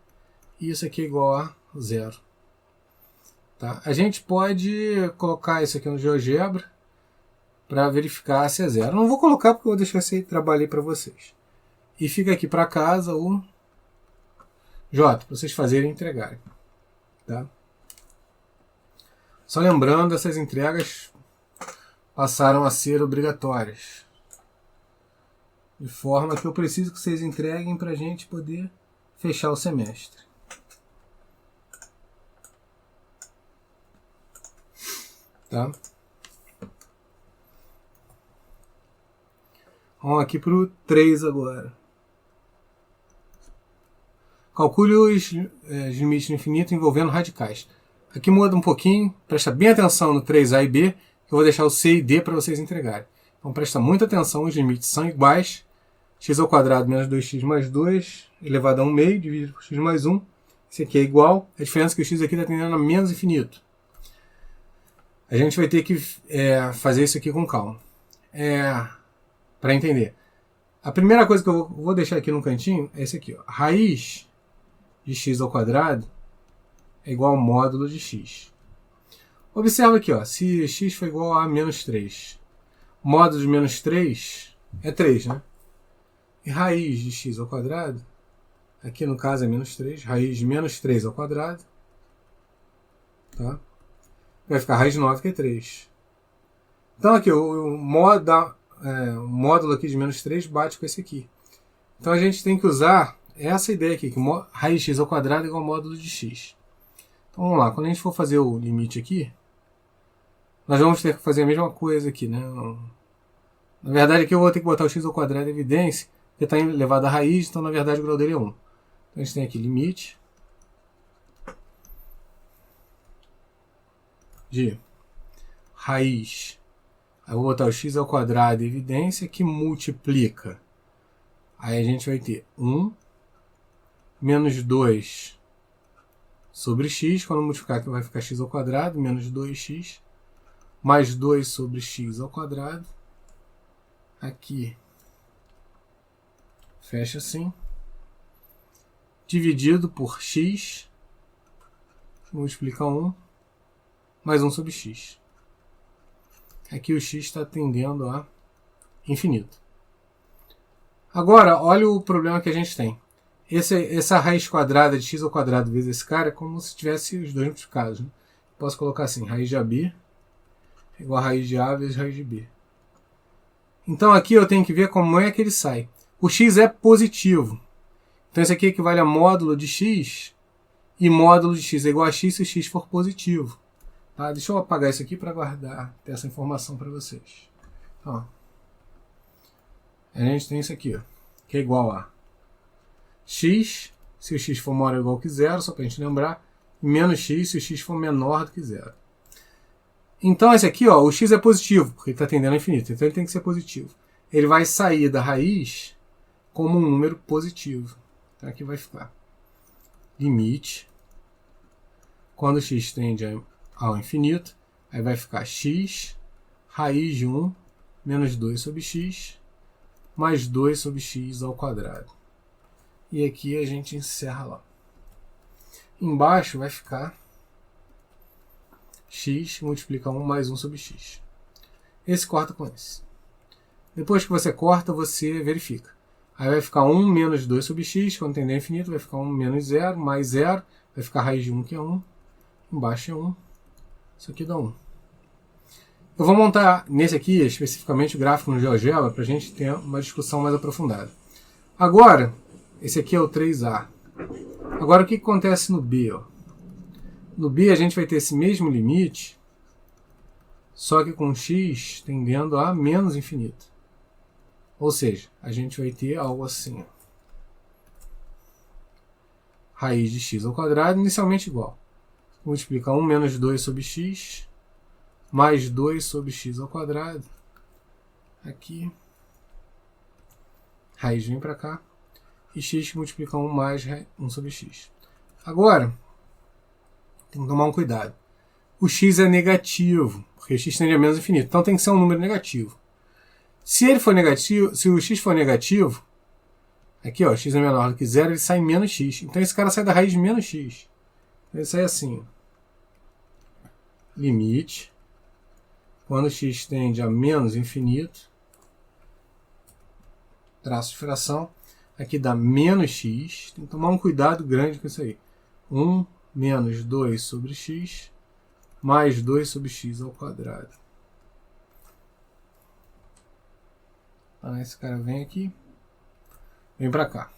E isso aqui é igual a 0. Tá? A gente pode colocar isso aqui no GeoGebra para verificar se é 0. Não vou colocar porque eu vou deixar esse trabalho aí para vocês. E fica aqui para casa o J, para vocês fazerem e entregarem. Tá? Só lembrando, essas entregas passaram a ser obrigatórias. De forma que eu preciso que vocês entreguem para a gente poder fechar o semestre. Tá? Vamos aqui para o 3 agora. Calcule os limites do infinito envolvendo radicais. Aqui muda um pouquinho, presta bem atenção no 3A e B, que eu vou deixar o C e D para vocês entregarem. Então presta muita atenção, os limites são iguais. X ao quadrado menos 2x mais 2 elevado a 1 meio dividido por x mais 1. Esse aqui é igual. A diferença é que o x aqui está tendendo a menos infinito. A gente vai ter que fazer isso aqui com calma. Para entender. A primeira coisa que eu vou deixar aqui no cantinho é esse aqui. Ó. Raiz de x ao quadrado é igual ao módulo de x. Observa aqui, ó, se x for igual a menos 3. O módulo de menos 3 é 3, né? E raiz de x ao quadrado, aqui no caso é menos 3, raiz de menos 3 ao quadrado, tá? Vai ficar raiz de 9, que é 3. Então aqui, o módulo aqui de menos 3 bate com esse aqui. Então a gente tem que usar essa ideia aqui, que raiz de x ao quadrado é igual ao módulo de x. Então vamos lá, quando a gente for fazer o limite aqui, nós vamos ter que fazer a mesma coisa aqui, né? Na verdade aqui eu vou ter que botar o x ao quadrado em evidência, porque está elevado à raiz, então na verdade o grau dele é 1. Então a gente tem aqui limite de raiz. Aí eu vou botar o x ao quadrado em evidência, que multiplica. Aí a gente vai ter 1 menos 2 sobre x, quando multiplicar aqui vai ficar x ao quadrado, menos 2x, mais 2 sobre x ao quadrado. Aqui fecha assim, dividido por x, multiplica 1, mais 1 sobre x. Aqui o x está tendendo a infinito. Agora, olha o problema que a gente tem. Essa raiz quadrada de x ao quadrado vezes esse cara é como se tivesse os dois multiplicados. Né? Posso colocar assim, raiz de AB é igual a raiz de A vezes raiz de B. Então aqui eu tenho que ver como é que ele sai. O x é positivo. Então esse aqui equivale a módulo de x, e módulo de x é igual a x se o x for positivo. Tá? Deixa eu apagar isso aqui para guardar, ter essa informação para vocês. Então, a gente tem isso aqui, ó, que é igual a x, se o x for maior ou igual que zero, só para a gente lembrar, e menos x se o x for menor do que zero. Então esse aqui, ó, o x é positivo, porque ele está tendendo a infinito, então ele tem que ser positivo. Ele vai sair da raiz como um número positivo. Então aqui vai ficar limite, quando x tende ao infinito, aí vai ficar x, raiz de 1, menos 2 sobre x, mais 2 sobre x ao quadrado. E aqui a gente encerra lá. Embaixo vai ficar x multiplica 1 mais 1 sobre x. Esse corta com esse. Depois que você corta, você verifica. Aí vai ficar 1 menos 2 sobre x, quando tender a infinito, vai ficar 1 menos 0, mais 0, vai ficar a raiz de 1, que é 1. Embaixo é 1. Isso aqui dá 1. Eu vou montar nesse aqui, especificamente, o gráfico no GeoGebra, para a gente ter uma discussão mais aprofundada. Agora, esse aqui é o 3A. Agora, o que acontece no B? Ó? No B, a gente vai ter esse mesmo limite, só que com x tendendo a menos infinito. Ou seja, a gente vai ter algo assim. Ó. Raiz de x ao quadrado, inicialmente igual. Multiplica 1 menos 2 sobre x, mais 2 sobre x ao quadrado. Aqui. Raiz vem para cá. E x que multiplica 1 mais 1 sobre x. Agora, tem que tomar um cuidado. O x é negativo, porque x tende a menos infinito. Então tem que ser um número negativo. Se ele for negativo, se o x for negativo, aqui ó, x é menor do que 0, ele sai menos x. Então esse cara sai da raiz de menos x. Ele sai assim. Limite. Quando x tende a menos infinito. Traço de fração. Aqui dá menos x. Tem que tomar um cuidado grande com isso aí. 1 menos 2 sobre x. Mais 2 sobre x ao quadrado. Então esse cara vem aqui. Vem para cá.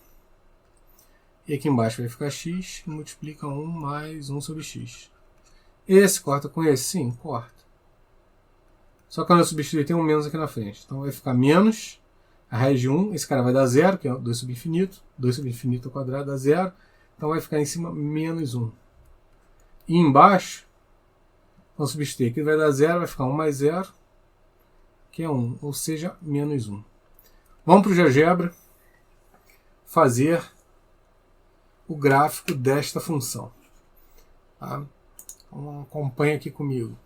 E aqui embaixo vai ficar x. E multiplica 1 mais 1 sobre x. Esse corta com esse? Sim, corta. Só que quando eu substituir tem um menos aqui na frente. Então vai ficar menos a raiz de 1. Esse cara vai dar 0, que é 2 sobre infinito. 2 sobre infinito ao quadrado dá 0. Então vai ficar em cima menos 1. E embaixo, vamos substituir. Aqui vai dar 0, vai ficar 1 mais 0, que é 1. Ou seja, menos 1. Vamos para o GeoGebra fazer o gráfico desta função. Tá? Então, acompanha aqui comigo.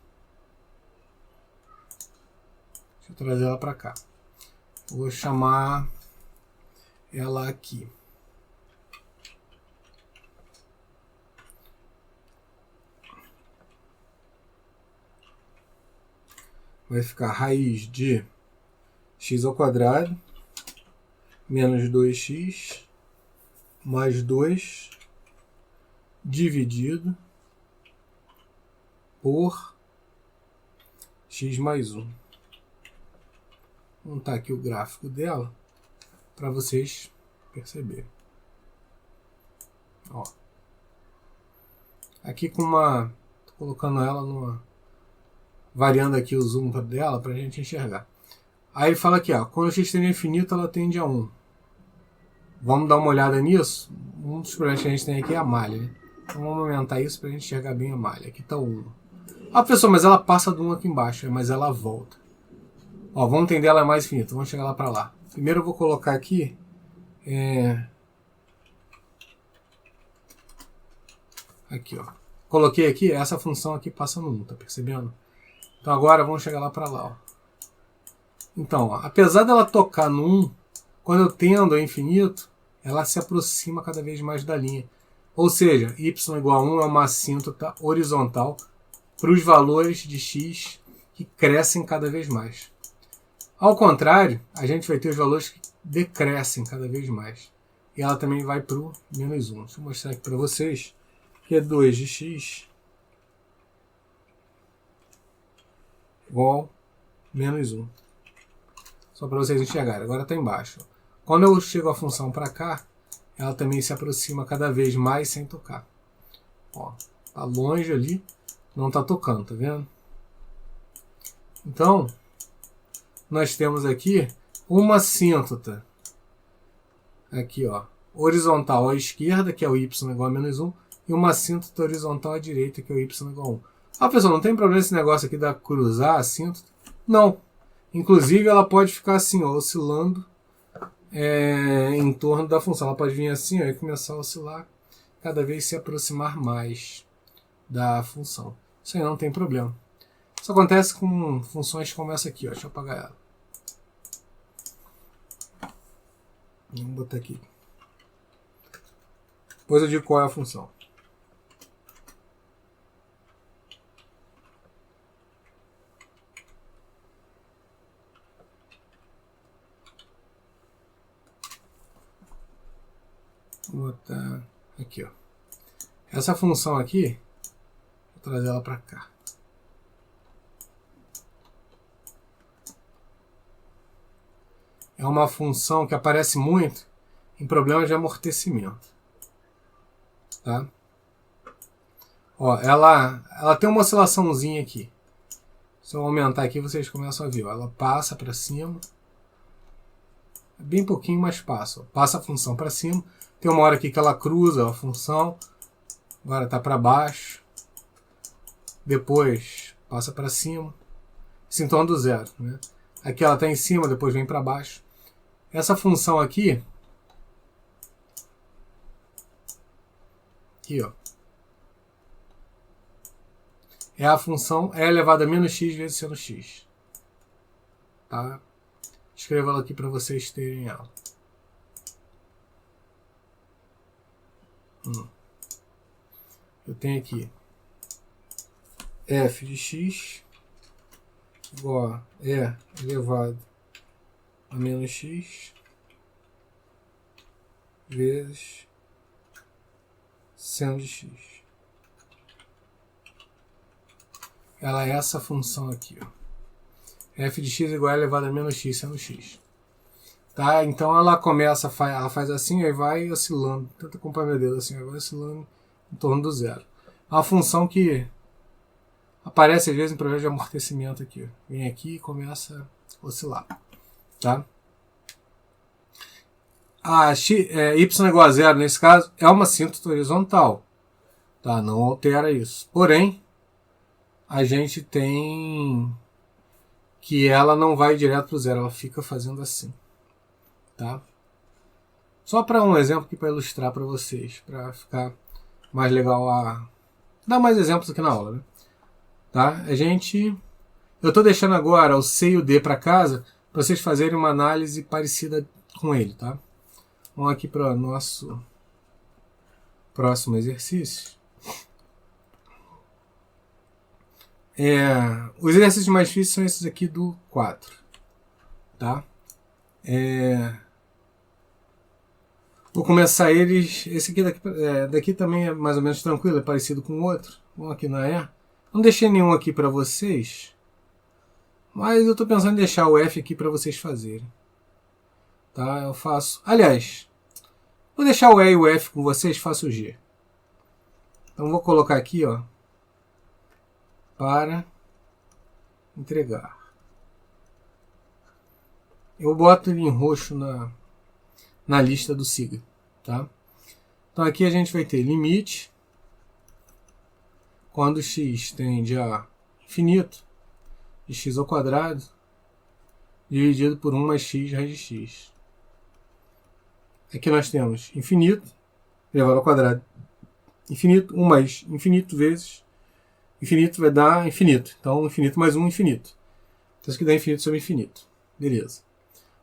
Deixa eu trazer ela para cá. Vou chamar ela aqui. Vai ficar raiz de x ao quadrado menos 2x mais 2 dividido por x mais 1. Vou montar aqui o gráfico dela para vocês perceberem. Ó. Aqui com uma... Tô colocando ela numa... variando aqui o zoom dela para a gente enxergar. Aí ele fala aqui, ó, quando o x tende a infinito, ela tende a 1. Vamos dar uma olhada nisso? Um dos problemas que a gente tem aqui é a malha. Né? Então vamos aumentar isso para a gente enxergar bem a malha. Aqui está o 1. Ah, professor, mas ela passa do 1 aqui embaixo, mas ela volta. Ó, vamos entender ela mais infinita, vamos chegar lá para lá. Primeiro eu vou colocar aqui... Aqui, ó. Coloquei aqui, essa função aqui passa no 1, tá percebendo? Então agora vamos chegar lá para lá. Ó. Então, ó, apesar dela tocar no 1, quando eu tendo ao infinito, ela se aproxima cada vez mais da linha. Ou seja, y igual a 1 é uma assíntota horizontal para os valores de x que crescem cada vez mais. Ao contrário, a gente vai ter os valores que decrescem cada vez mais. E ela também vai para o menos 1. Deixa eu mostrar aqui para vocês que é 2 de x igual a menos 1. Só para vocês enxergarem. Agora está embaixo. Quando eu chego a função para cá, ela também se aproxima cada vez mais sem tocar. Ó, tá longe ali, não está tocando, tá vendo? Então, nós temos aqui uma assíntota. Aqui, ó, horizontal à esquerda, que é o y igual a menos 1, e uma assíntota horizontal à direita, que é o y igual a 1. Ah, pessoal, não tem problema esse negócio aqui da cruzar a assíntota? Não. Inclusive, ela pode ficar assim, ó, oscilando em torno da função. Ela pode vir assim, ó, e começar a oscilar, cada vez se aproximar mais da função. Isso aí não tem problema. Isso acontece com funções como essa aqui, ó. Deixa eu apagar ela. Vamos botar aqui. Depois eu digo qual é a função. Vou botar aqui, ó. Essa função aqui, vou trazer ela para cá. É uma função que aparece muito em problemas de amortecimento. Tá? Ó, ela tem uma oscilaçãozinha aqui. Se eu aumentar aqui, vocês começam a ver. Ó, ela passa para cima. É bem pouquinho, mas passa. Ó, passa a função para cima. Tem uma hora aqui que ela cruza a função. Agora está para baixo. Depois passa para cima. Isso em torno do zero. Né? Aqui ela está em cima, depois vem para baixo. Essa função aqui, ó, é a função E elevado a menos x vezes seno x. Tá? Escrevo ela aqui para vocês terem ela. Eu tenho aqui f de x igual a E elevado a menos x vezes seno de x. Ela é essa função aqui, ó. F de x igual a elevado a menos x seno x. Tá? Então ela começa, ela faz assim, aí vai oscilando. Tenta acompanhar meu dedo assim, vai oscilando em torno do zero. É uma função que aparece às vezes em problemas de amortecimento aqui. Ó. Vem aqui e começa a oscilar. Tá? A y igual a zero, nesse caso, é uma assíntota horizontal. Tá? Não altera isso. Porém, a gente tem que ela não vai direto para o zero, ela fica fazendo assim. Tá? Só para um exemplo aqui para ilustrar para vocês, para ficar mais legal a dar mais exemplos aqui na aula. Né? Tá? Eu estou deixando agora o C e o D para casa para vocês fazerem uma análise parecida com ele. Tá? Vamos aqui para o nosso próximo exercício. Os exercícios mais difíceis são esses aqui do 4. Tá? Vou começar eles. Esse aqui daqui também é mais ou menos tranquilo, é parecido com o outro. Vamos aqui na E. Não deixei nenhum aqui para vocês, mas eu estou pensando em deixar o F aqui para vocês fazerem. Tá? Eu faço. Aliás, vou deixar o E e o F com vocês, faço o G. Então vou colocar aqui, ó, para entregar. Eu boto ele em roxo na lista do SIGA. Tá? Então aqui a gente vai ter limite quando x tende a infinito de x ao quadrado dividido por 1 mais x raiz de x. Aqui nós temos infinito elevado ao quadrado infinito, 1 mais infinito vezes infinito vai dar infinito. Então infinito mais 1 infinito. Então isso aqui dá infinito sobre infinito. Beleza.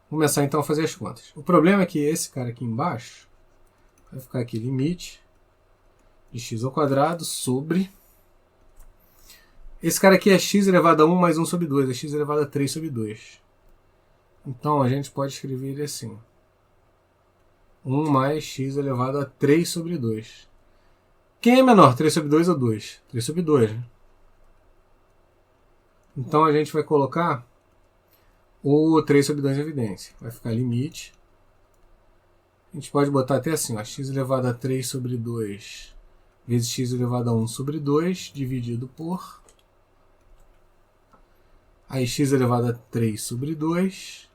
Vou começar então a fazer as contas. O problema é que esse cara aqui embaixo vai ficar aqui limite de x ao quadrado sobre... Esse cara aqui é x elevado a 1 mais 1 sobre 2. É x elevado a 3 sobre 2. Então a gente pode escrever ele assim. 1 mais x elevado a 3 sobre 2. Quem é menor? 3 sobre 2 ou 2? 3 sobre 2. Né? Então a gente vai colocar o 3 sobre 2 em evidência. Vai ficar limite. A gente pode botar até assim, ó, x elevado a 3 sobre 2 vezes x elevado a 1 sobre 2 dividido por... Aí x elevado a 3 sobre 2,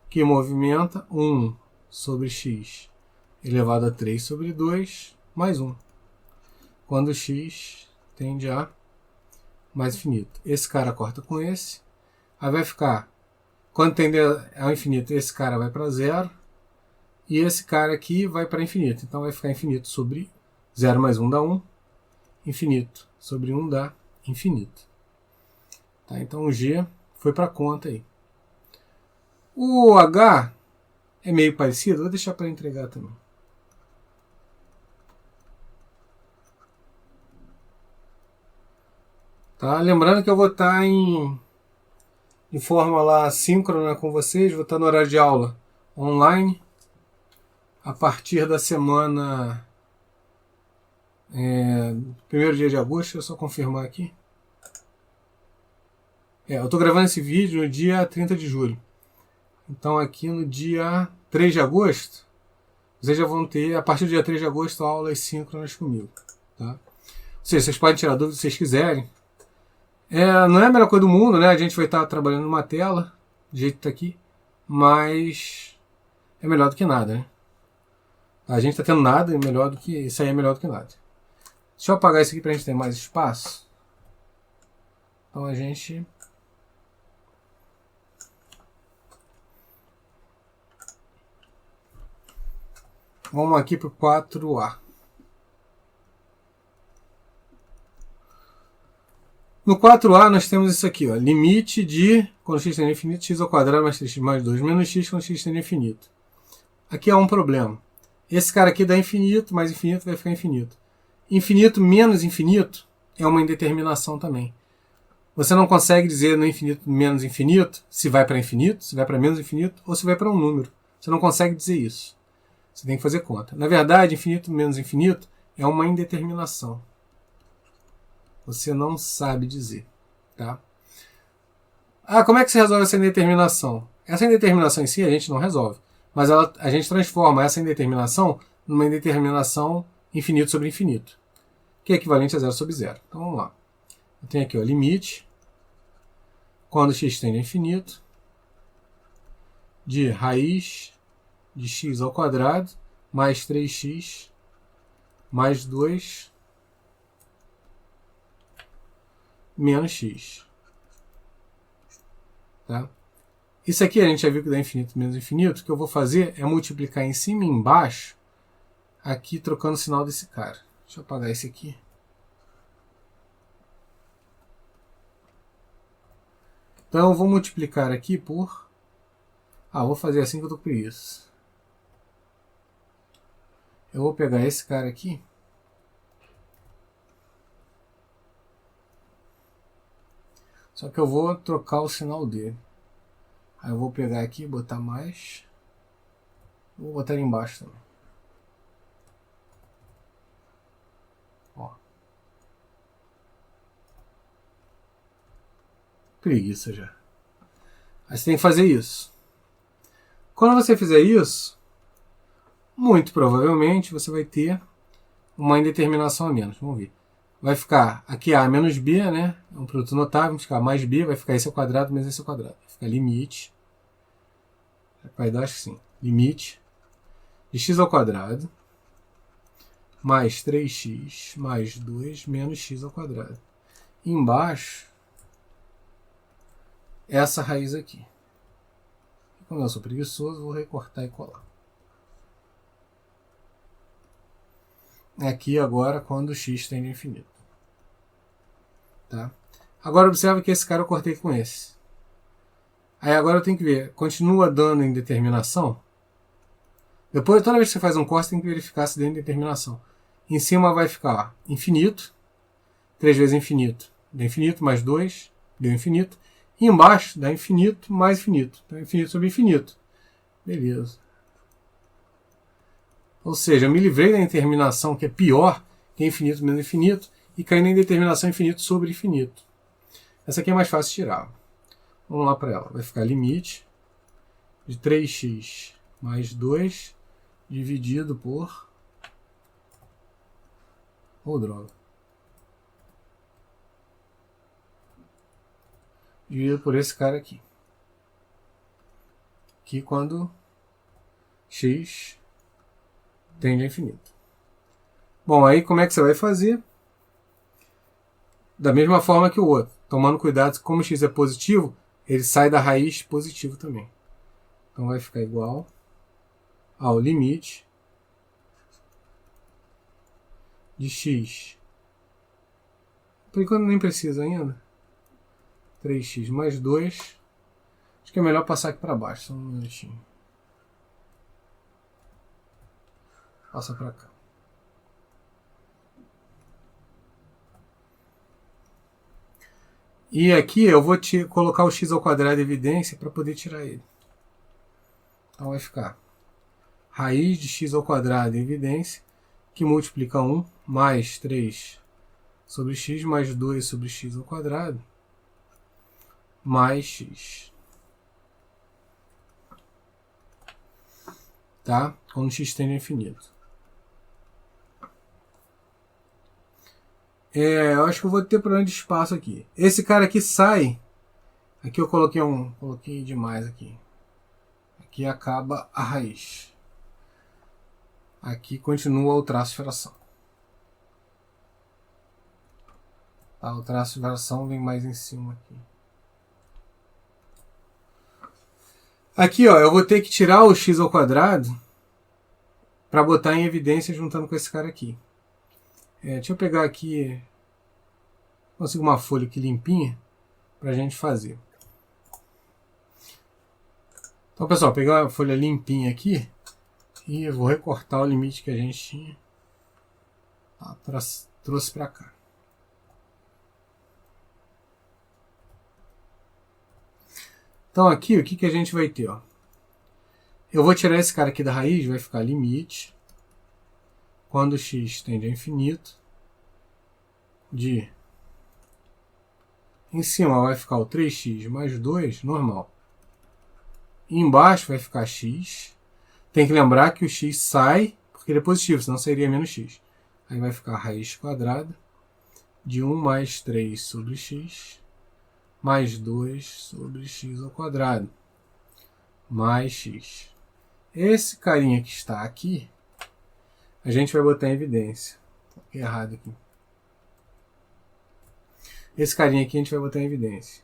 que movimenta 1 sobre x elevado a 3 sobre 2, mais 1. Quando x tende a mais infinito. Esse cara corta com esse. Aí vai ficar, quando tende ao infinito, esse cara vai para 0. E esse cara aqui vai para infinito. Então vai ficar infinito sobre 0 mais 1 dá 1. Infinito sobre 1 dá infinito. Tá, então o G foi para a conta aí. O H é meio parecido, vou deixar para entregar também. Tá? Lembrando que eu vou estar em forma lá síncrona com vocês, vou estar no horário de aula online a partir da semana primeiro dia de agosto, deixa eu só confirmar aqui. Eu estou gravando esse vídeo no dia 30 de julho. Então aqui no dia 3 de agosto, vocês já vão ter, a partir do dia 3 de agosto, aulas síncronas comigo. Tá? Ou seja, vocês podem tirar dúvidas se vocês quiserem. Não é a melhor coisa do mundo, né? A gente vai estar trabalhando numa tela, do jeito que está aqui, mas é melhor do que nada, né? A gente está tendo nada, melhor do que isso aí é melhor do que nada. Deixa eu apagar isso aqui para a gente ter mais espaço. Então a gente... Vamos aqui para o 4A. No 4A nós temos isso aqui, ó, limite de, quando x tende a infinito, x ao quadrado mais 3x mais 2 menos x quando x tende a infinito. Aqui é um problema. Esse cara aqui dá infinito, mais infinito vai ficar infinito. Infinito menos infinito é uma indeterminação também. Você não consegue dizer no infinito menos infinito se vai para infinito, se vai para menos infinito ou se vai para um número. Você não consegue dizer isso. Você tem que fazer conta. Na verdade, infinito menos infinito é uma indeterminação. Você não sabe dizer. Tá? Como é que se resolve essa indeterminação? Essa indeterminação em si a gente não resolve. Mas a gente transforma essa indeterminação numa indeterminação infinito sobre infinito, que é equivalente a 0 sobre 0. Então vamos lá. Eu tenho aqui o limite, quando x tende a infinito, de raiz de x ao quadrado mais 3x mais 2 menos x. Tá? Isso aqui a gente já viu que dá infinito menos infinito. O que eu vou fazer é multiplicar em cima e embaixo, aqui trocando o sinal desse cara. Deixa eu apagar esse aqui. Então eu vou multiplicar aqui por... vou fazer assim que eu tô com isso. Eu vou pegar esse cara aqui. Só que eu vou trocar o sinal dele. Aí eu vou pegar aqui e botar mais. Vou botar ele embaixo também. Ó. Preguiça já. Aí você tem que fazer isso. Quando você fizer isso, muito provavelmente você vai ter uma indeterminação a menos. Vamos ver. Vai ficar aqui A menos B, né? É um produto notável. Vai ficar mais B, vai ficar esse ao quadrado menos esse ao quadrado. Vai ficar limite. Vai dar assim. Limite de x ao quadrado mais 3x mais 2 menos x ao quadrado. E embaixo, essa raiz aqui. Como eu sou preguiçoso, vou recortar e colar. Aqui agora quando x tende a infinito. Tá? Agora observa que esse cara eu cortei com esse. Aí agora eu tenho que ver, continua dando indeterminação? Depois, toda vez que você faz um corte, tem que verificar se deu indeterminação. Em cima vai ficar infinito, 3 vezes infinito, deu infinito, mais 2, deu infinito. E embaixo dá infinito mais infinito. Então infinito sobre infinito. Beleza. Ou seja, eu me livrei da indeterminação que é pior que infinito menos infinito e caí na indeterminação infinito sobre infinito. Essa aqui é mais fácil de tirar. Vamos lá para ela. Vai ficar limite de 3x mais 2 dividido por... droga. Dividido por esse cara aqui. Que quando x tende a infinito. Bom, aí como é que você vai fazer? Da mesma forma que o outro. Tomando cuidado, como x é positivo, ele sai da raiz positivo também. Então vai ficar igual ao limite de x. Por enquanto nem precisa ainda. 3x mais 2. Acho que é melhor passar aqui para baixo. Só um minutinho. Passa para cá. E aqui eu vou colocar o x ao quadrado em evidência para poder tirar ele. Então vai ficar raiz de x ao quadrado em evidência, que multiplica 1 mais 3 sobre x mais 2 sobre x ao quadrado mais x. Tá? Quando x tende a infinito. Eu acho que eu vou ter problema de espaço aqui. Esse cara aqui sai. Aqui eu coloquei demais aqui. Aqui acaba a raiz. Aqui continua o traço de fração. Tá, o traço de fração vem mais em cima aqui. Aqui, ó, eu vou ter que tirar o x ao quadrado para botar em evidência juntando com esse cara aqui. Deixa eu pegar aqui, consigo uma folha aqui limpinha para a gente fazer. Então, pessoal, pegar uma folha limpinha aqui e eu vou recortar o limite que a gente tinha. Trouxe para cá. Então aqui, o que a gente vai ter? Ó? Eu vou tirar esse cara aqui da raiz, vai ficar limite, quando x tende a infinito, de... Em cima vai ficar o 3x mais 2, normal. E embaixo vai ficar x. Tem que lembrar que o x sai, porque ele é positivo, senão seria menos x. Aí vai ficar raiz quadrada de 1 mais 3 sobre x, mais 2 sobre x ao quadrado, mais x. Esse carinha que está aqui, a gente vai botar em evidência. Coloquei errado aqui. Esse carinha aqui a gente vai botar em evidência.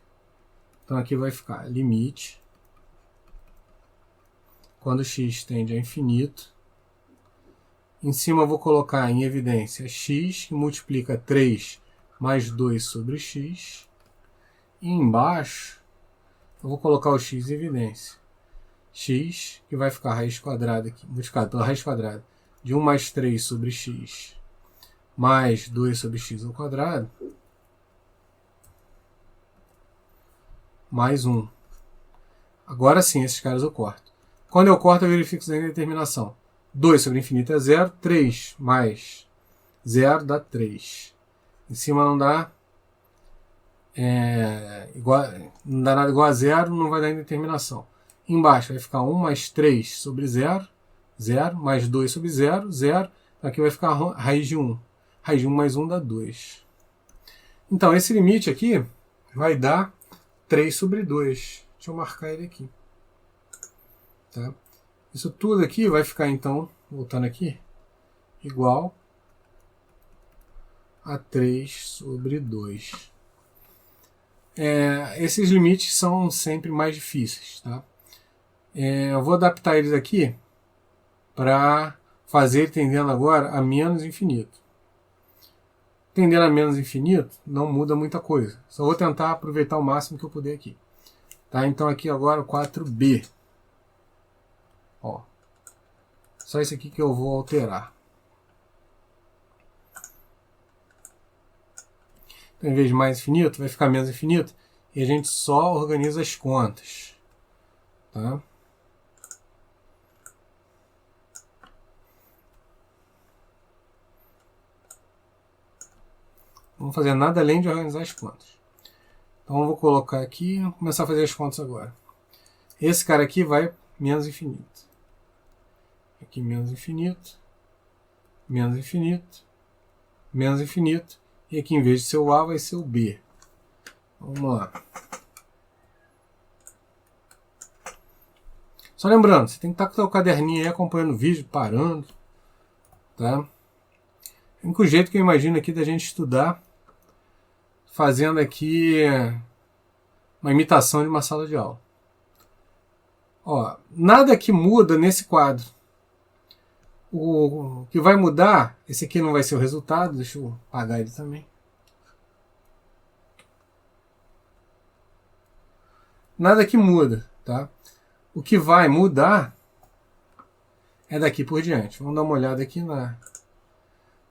Então aqui vai ficar limite, quando x tende a infinito. Em cima eu vou colocar em evidência x, que multiplica 3 mais 2 sobre x. E embaixo eu vou colocar o x em evidência. X, que vai ficar raiz quadrada aqui, multiplicado pela raiz quadrada de 1 mais 3 sobre x, mais 2 sobre x ao quadrado, mais 1. Agora sim, esses caras eu corto. Quando eu corto, eu verifico a indeterminação. 2 sobre infinito é 0, 3 mais 0 dá 3. Em cima não dá... não dá nada igual a 0, não vai dar indeterminação. Embaixo vai ficar 1 mais 3 sobre 0, 0, mais 2 sobre 0, 0. Aqui vai ficar raiz de 1. Raiz de 1 mais 1 dá 2. Então, esse limite aqui vai dar 3 sobre 2. Deixa eu marcar ele aqui. Tá? Isso tudo aqui vai ficar, então, voltando aqui, igual a 3 sobre 2. Esses limites são sempre mais difíceis. Tá? Eu vou adaptar eles aqui para fazer tendendo agora a menos infinito. Tendendo a menos infinito não muda muita coisa. Só vou tentar aproveitar o máximo que eu puder aqui. Tá? Então aqui agora o 4b. Ó, só isso aqui que eu vou alterar. Então, em vez de mais infinito, vai ficar menos infinito. E a gente só organiza as contas. Tá? Não vou fazer nada além de organizar as contas. Então eu vou colocar aqui e começar a fazer as contas agora. Esse cara aqui vai menos infinito. Aqui menos infinito. Menos infinito. Menos infinito. E aqui em vez de ser o A vai ser o B. Vamos lá. Só lembrando, você tem que estar com o seu caderninho aí acompanhando o vídeo, parando. Tá? O único jeito que eu imagino aqui da gente estudar, fazendo aqui uma imitação de uma sala de aula. Ó, nada que muda nesse quadro. O que vai mudar, esse aqui não vai ser o resultado, deixa eu apagar ele também. Nada que muda, tá? O que vai mudar é daqui por diante. Vamos dar uma olhada aqui na...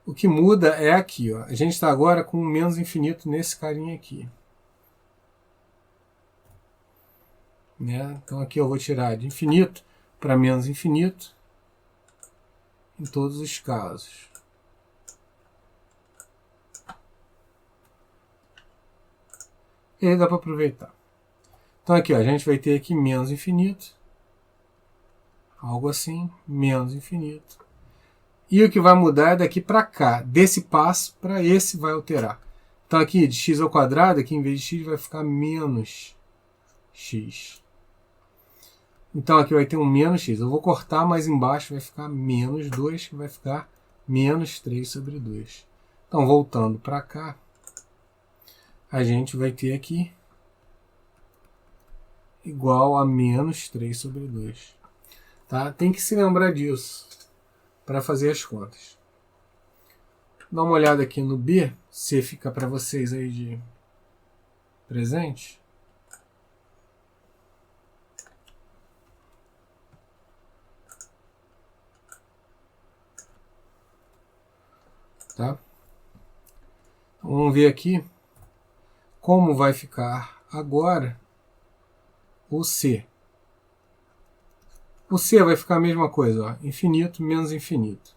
O que muda é aqui, ó. A gente está agora com menos infinito nesse carinha aqui. Né? Então aqui eu vou tirar de infinito para menos infinito em todos os casos. E aí dá para aproveitar. Então aqui, ó, a gente vai ter aqui menos infinito. Algo assim, menos infinito. E o que vai mudar é daqui para cá. Desse passo para esse vai alterar. Então aqui de x ao quadrado, aqui em vez de x vai ficar menos x. Então aqui vai ter um menos x. Eu vou cortar, mas embaixo vai ficar menos 2, que vai ficar menos 3 sobre 2. Então voltando para cá, a gente vai ter aqui igual a menos 3 sobre 2. Tá? Tem que se lembrar disso para fazer as contas. Dá uma olhada aqui no B, se fica para vocês aí de presente. Tá? Vamos ver aqui como vai ficar agora o C. O C vai ficar a mesma coisa, ó, infinito menos infinito.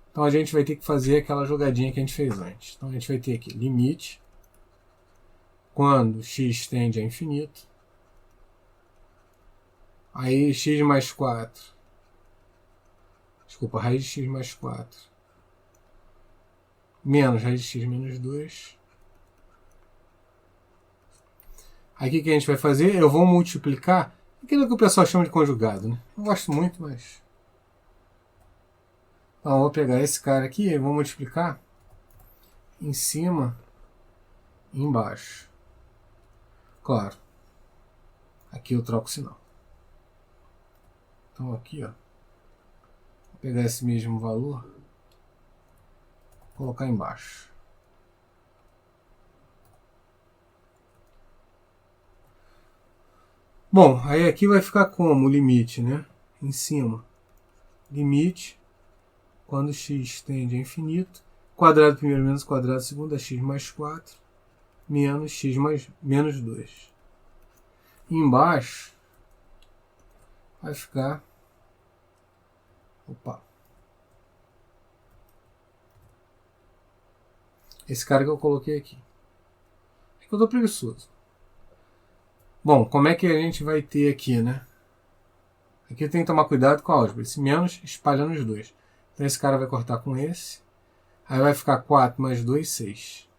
Então a gente vai ter que fazer aquela jogadinha que a gente fez antes. Então a gente vai ter aqui limite, quando x tende a infinito, aí x mais 4, desculpa, raiz de x mais 4, menos raiz de x menos 2. Aí o que a gente vai fazer? Eu vou multiplicar aquilo que o pessoal chama de conjugado, né? Não gosto muito, mas... Então eu vou pegar esse cara aqui e vou multiplicar em cima e embaixo. Claro, aqui eu troco o sinal. Então aqui, ó, vou pegar esse mesmo valor, colocar embaixo. Bom, aí aqui vai ficar como o limite, né? Em cima, limite, quando x tende a infinito, quadrado primeiro menos quadrado segundo é x mais 4, menos x mais menos 2. E embaixo vai ficar... Opa! Esse cara que eu coloquei aqui. Acho que eu tô preguiçoso. Bom, como é que a gente vai ter aqui, né? Aqui tem que tomar cuidado com a álgebra. Esse menos espalhando os dois. Então esse cara vai cortar com esse. Aí vai ficar 4 mais 2, 6.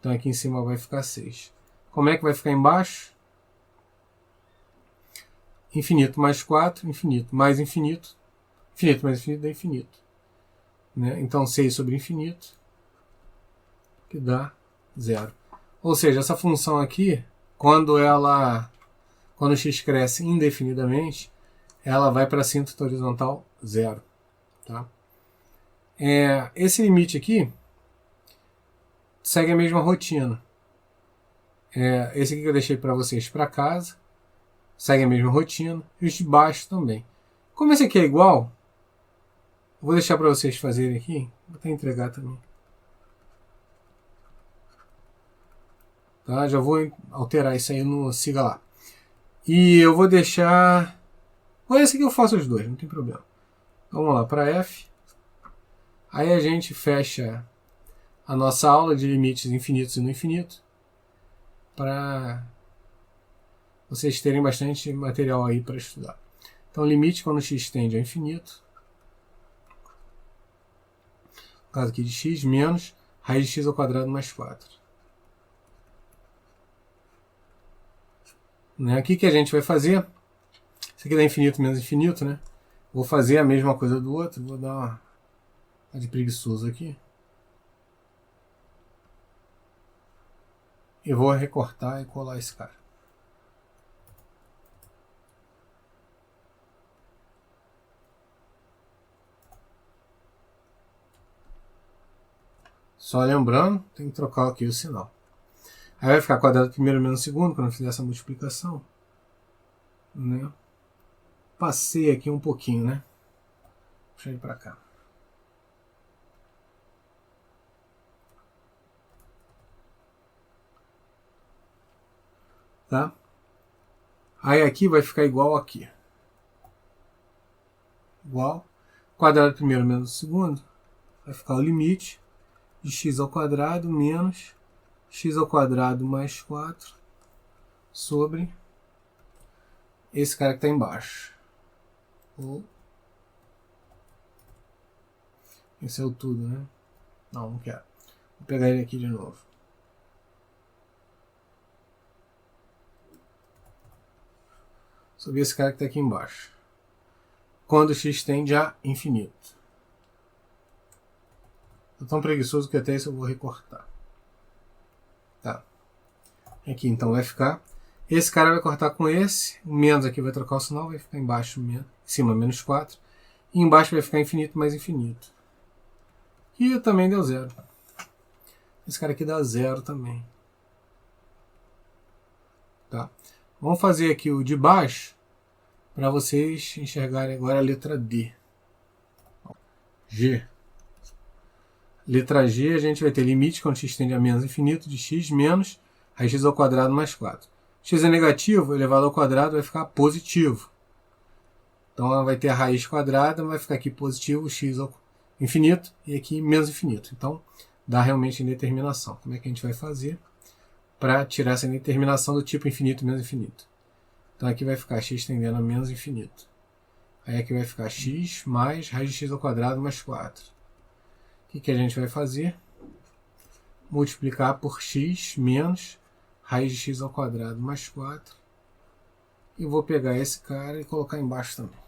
Então aqui em cima vai ficar 6. Como é que vai ficar embaixo? Infinito mais 4, infinito mais infinito. Infinito mais infinito dá infinito. Né? Então 6 sobre infinito, que dá 0. Ou seja, essa função aqui, quando o x cresce indefinidamente, ela vai para a assíntota horizontal 0. Tá? Esse limite aqui segue a mesma rotina. Esse aqui que eu deixei para vocês para casa segue a mesma rotina. E os de baixo também. Como esse aqui é igual, vou deixar para vocês fazerem aqui. Vou até entregar também. Tá? Já vou alterar isso aí no siga lá. E eu vou deixar... Ou esse aqui eu faço os dois, não tem problema. Vamos lá, para F. Aí a gente fecha a nossa aula de limites infinitos e no infinito, para vocês terem bastante material aí para estudar. Então, limite quando x tende a infinito, no caso aqui de x, menos raiz de x ao quadrado mais 4. Né? Aqui que a gente vai fazer, isso aqui dá infinito menos infinito, né? Vou fazer a mesma coisa do outro, vou dar uma de preguiçoso aqui. Eu vou recortar e colar esse cara. Só lembrando, tem que trocar aqui o sinal. Aí vai ficar quadrado primeiro menos segundo, quando eu fizer essa multiplicação. Né? Passei aqui um pouquinho, né? puxar ele para cá. Tá? Aí aqui vai ficar igual aqui. Igual. Quadrado primeiro menos o segundo. Vai ficar o limite de x ao quadrado menos x ao quadrado mais 4 sobre esse cara que está embaixo. Esse é o tudo, né? Não quero. Vou pegar ele aqui de novo. Sobre esse cara que está aqui embaixo. Quando x tende a infinito. Estou tão preguiçoso que até isso eu vou recortar. Tá. Aqui então vai ficar. Esse cara vai cortar com esse. O menos aqui vai trocar o sinal. Vai ficar embaixo, em cima menos 4. E embaixo vai ficar infinito mais infinito. E também deu 0. Esse cara aqui dá 0 também. Tá. Vamos fazer aqui o de baixo para vocês enxergarem agora a letra D. G. Letra G, a gente vai ter limite quando x tende a menos infinito de x menos raiz x ao quadrado mais 4. X é negativo, elevado ao quadrado vai ficar positivo. Então vai ter a raiz quadrada, vai ficar aqui positivo, x ao infinito e aqui menos infinito. Então dá realmente indeterminação. Como é que a gente vai fazer para tirar essa indeterminação do tipo infinito menos infinito? Então aqui vai ficar x tendendo a menos infinito. Aí aqui vai ficar x mais raiz de x ao quadrado mais 4. O que a gente vai fazer? Multiplicar por x menos raiz de x ao quadrado mais 4. E vou pegar esse cara e colocar embaixo também.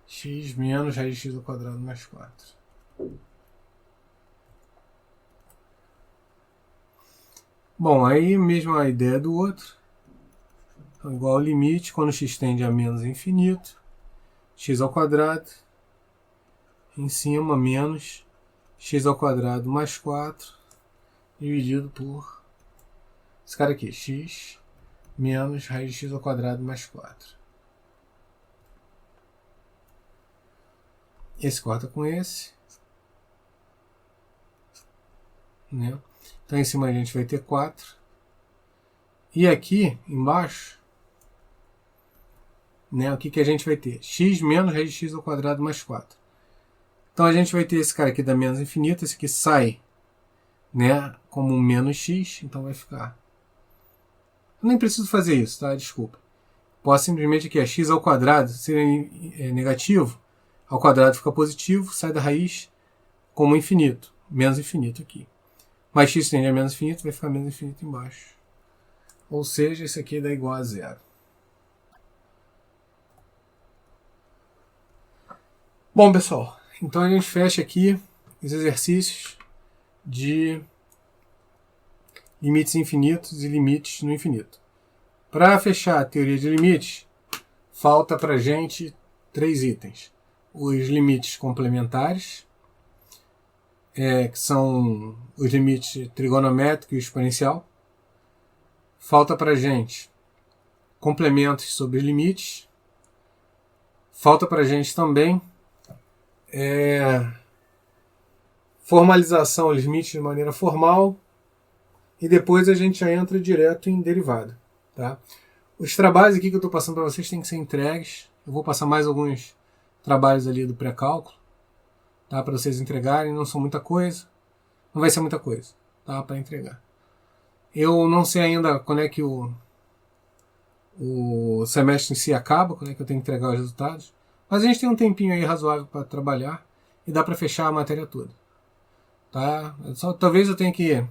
X menos raiz de x ao quadrado mais 4. Bom, aí mesma ideia do outro. Então, igual ao limite, quando x tende a menos infinito, x ao quadrado, em cima, menos x ao quadrado mais 4, dividido por esse cara aqui, x menos raiz de x ao quadrado mais 4. Esse corta com esse. Né? Então, em cima a gente vai ter 4. E aqui, embaixo, né, o que a gente vai ter? X menos raiz de x ao quadrado mais 4. Então, a gente vai ter esse cara aqui da menos infinito. Esse aqui sai, né, como menos x. Então, vai ficar... Eu nem preciso fazer isso, tá? Desculpa. Posso simplesmente aqui, x ao quadrado ser negativo. Ao quadrado fica positivo, sai da raiz como infinito. Menos infinito aqui. Mas x tende a menos infinito, vai ficar menos infinito embaixo. Ou seja, esse aqui dá igual a 0. Bom, pessoal, então a gente fecha aqui os exercícios de limites infinitos e limites no infinito. Para fechar a teoria de limites, falta para a gente 3 itens. Os limites complementares, que são os limites trigonométrico e exponencial. Falta para a gente complementos sobre os limites. Falta para a gente também formalização dos limites de maneira formal. E depois a gente já entra direto em derivada. Tá? Os trabalhos aqui que eu estou passando para vocês têm que ser entregues. Eu vou passar mais alguns trabalhos ali do pré-cálculo, tá? Para vocês entregarem. Não são muita coisa. Não vai ser muita coisa, tá? Para entregar. Eu não sei ainda quando é que o semestre em si acaba, quando é que eu tenho que entregar os resultados. Mas a gente tem um tempinho aí razoável para trabalhar e dá para fechar a matéria toda. Tá? Talvez eu tenha que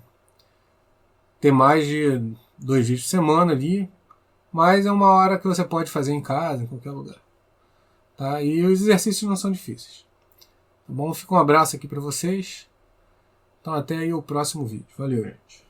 ter mais de 2 vídeos por semana ali, mas é uma hora que você pode fazer em casa, em qualquer lugar. Tá? E os exercícios não são difíceis. Tá bom? Fica um abraço aqui para vocês. Então até aí o próximo vídeo. Valeu, gente.